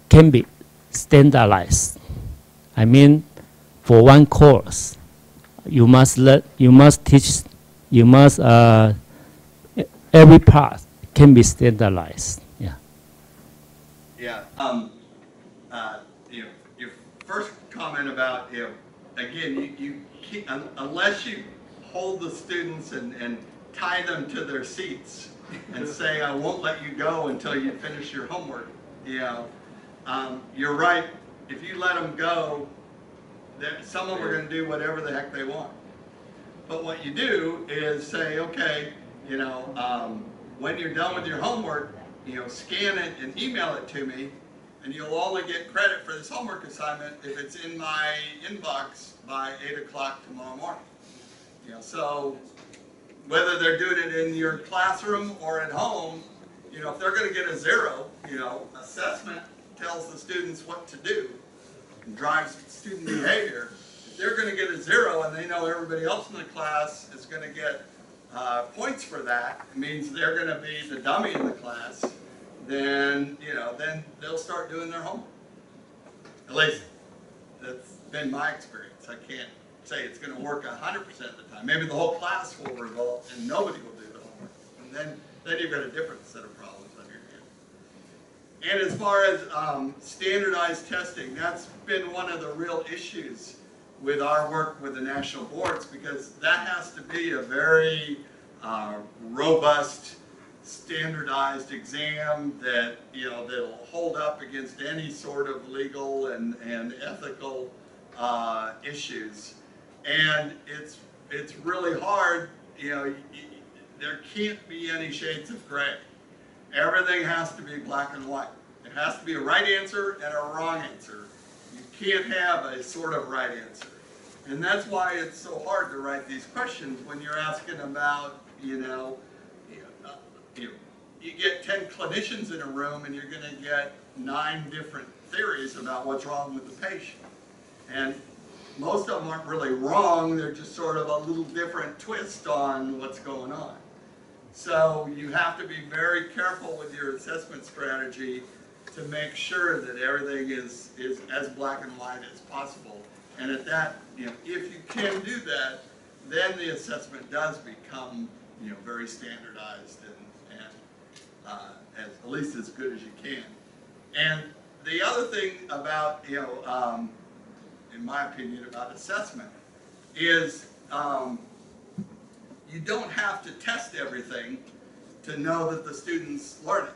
can be standardized? I mean, for one course, you must teach, every part can be standardized. Your first comment about, again, you can't, unless you hold the students and tie them to their seats and say, I won't let you go until you finish your homework, you're right. If you let them go, some of them are going to do whatever the heck they want. But what you do is say, okay, when you're done with your homework, scan it and email it to me, and you'll only get credit for this homework assignment if it's in my inbox by 8 o'clock tomorrow morning. So whether they're doing it in your classroom or at home, if they're going to get a 0, assessment tells the students what to do and drives student behavior. If they're going to get a 0 and they know everybody else in the class is going to get points for that, it means they're going to be the dummy in the class, then they'll start doing their homework. At least that's been my experience. I can't say it's going to work 100% of the time. Maybe the whole class will revolt and nobody will do the homework. And then you've got a different set of problems on your hands. And as far as standardized testing, that's been one of the real issues with our work with the national boards, because that has to be a very robust, standardized exam that that'll hold up against any sort of legal and ethical issues. And it's really hard. There can't be any shades of gray. Everything has to be black and white. It has to be a right answer and a wrong answer. You can't have a sort of right answer. And that's why it's so hard to write these questions when you're asking about, you get 10 clinicians in a room and you're going to get 9 different theories about what's wrong with the patient. And most of them aren't really wrong, they're just sort of a little different twist on what's going on. So you have to be very careful with your assessment strategy to make sure that everything is as black and white as possible. And at that, if you can do that, then the assessment does become very standardized and at least as good as you can. And the other thing about, in my opinion, about assessment is you don't have to test everything to know that the student's learning.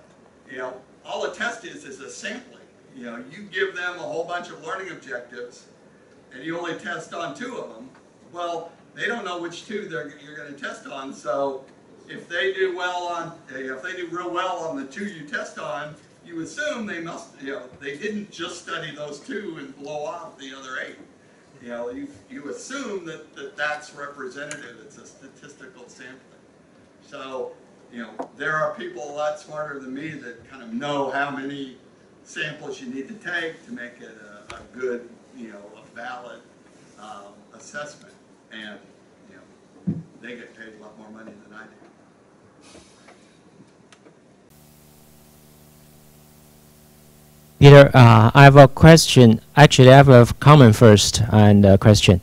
You know, all a test is a sampling. You know, you give them a whole bunch of learning objectives, and you only test on 2 of them. Well, they don't know which 2 you're going to test on. So if they do well on, if they do real well on the 2 you test on, you assume they must, you know, they didn't just study those 2 and blow off the other 8. You know, you assume that that's representative. It's a statistical sampling. So, you know, there are people a lot smarter than me that kind of know how many samples you need to take to make it a good, you know, a valid assessment. And, you know, they get paid a lot more money than I do. Peter, I have a question. Actually, I have a comment first and a question.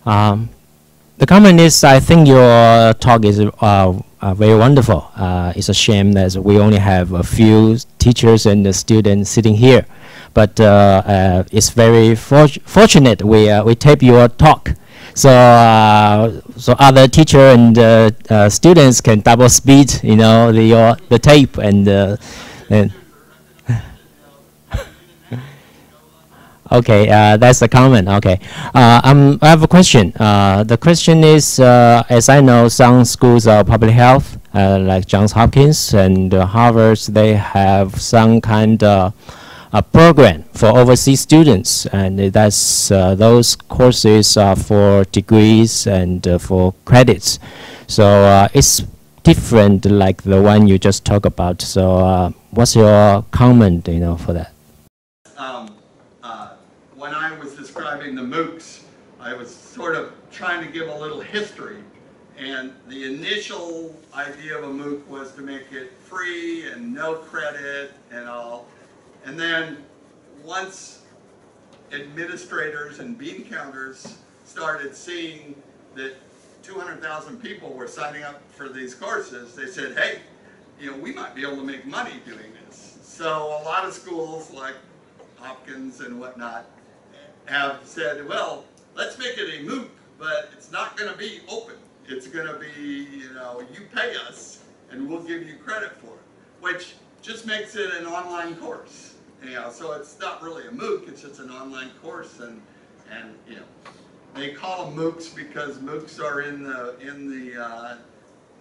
The comment is, I think your talk is very wonderful. It's a shame that we only have a few teachers and students sitting here. But it's very fortunate we tape your talk. So so other teacher and students can double speed, you know, the tape and okay, that's the comment. Okay, I have a question. The question is, as I know, some schools are public health, like Johns Hopkins and Harvard. They have some kind of a program for overseas students, and that's those courses are for degrees and for credits. So it's different, like the one you just talked about. So what's your comment, you know, for that? When I was describing the MOOCs, I was sort of trying to give a little history. And the initial idea of a MOOC was to make it free and no credit and all. And then once administrators and bean counters started seeing that 200,000 people were signing up for these courses, they said, hey, you know, we might be able to make money doing this. So a lot of schools like Hopkins and whatnot have said, well, let's make it a MOOC, but it's not going to be open. It's going to be, you know, you pay us and we'll give you credit for it, which just makes it an online course. You know, so it's not really a MOOC, it's just an online course, and you know, they call them MOOCs because MOOCs are in the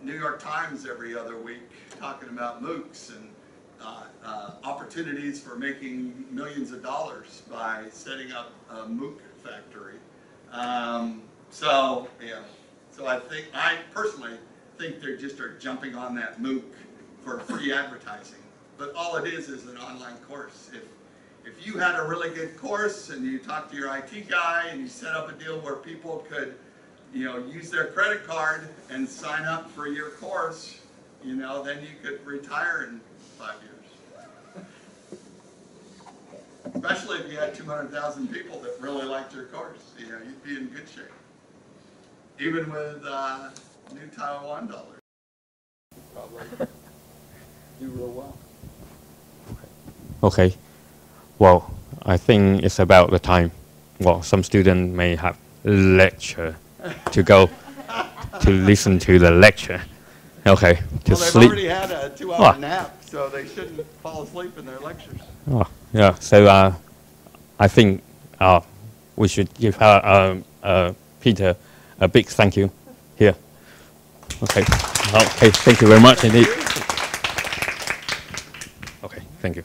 New York Times every other week talking about MOOCs and opportunities for making millions of dollars by setting up a MOOC factory. So yeah, so I personally think they just are jumping on that MOOC for free advertising. But all it is an online course. If you had a really good course and you talked to your IT guy and you set up a deal where people could, you know, use their credit card and sign up for your course, you know, then you could retire in 5 years. Especially if you had 200,000 people that really liked your course, you know, you'd be in good shape. Even with new Taiwan dollars, probably do real well. Okay. Well, I think it's about the time. Well, some students may have lecture to go to listen to the lecture. Okay, to well, sleep. They've already had a 2-hour nap, so they shouldn't fall asleep in their lectures. Oh, yeah. So I think we should give Peter a big thank you here. Okay. Okay. Thank you very much indeed. Okay. Thank you.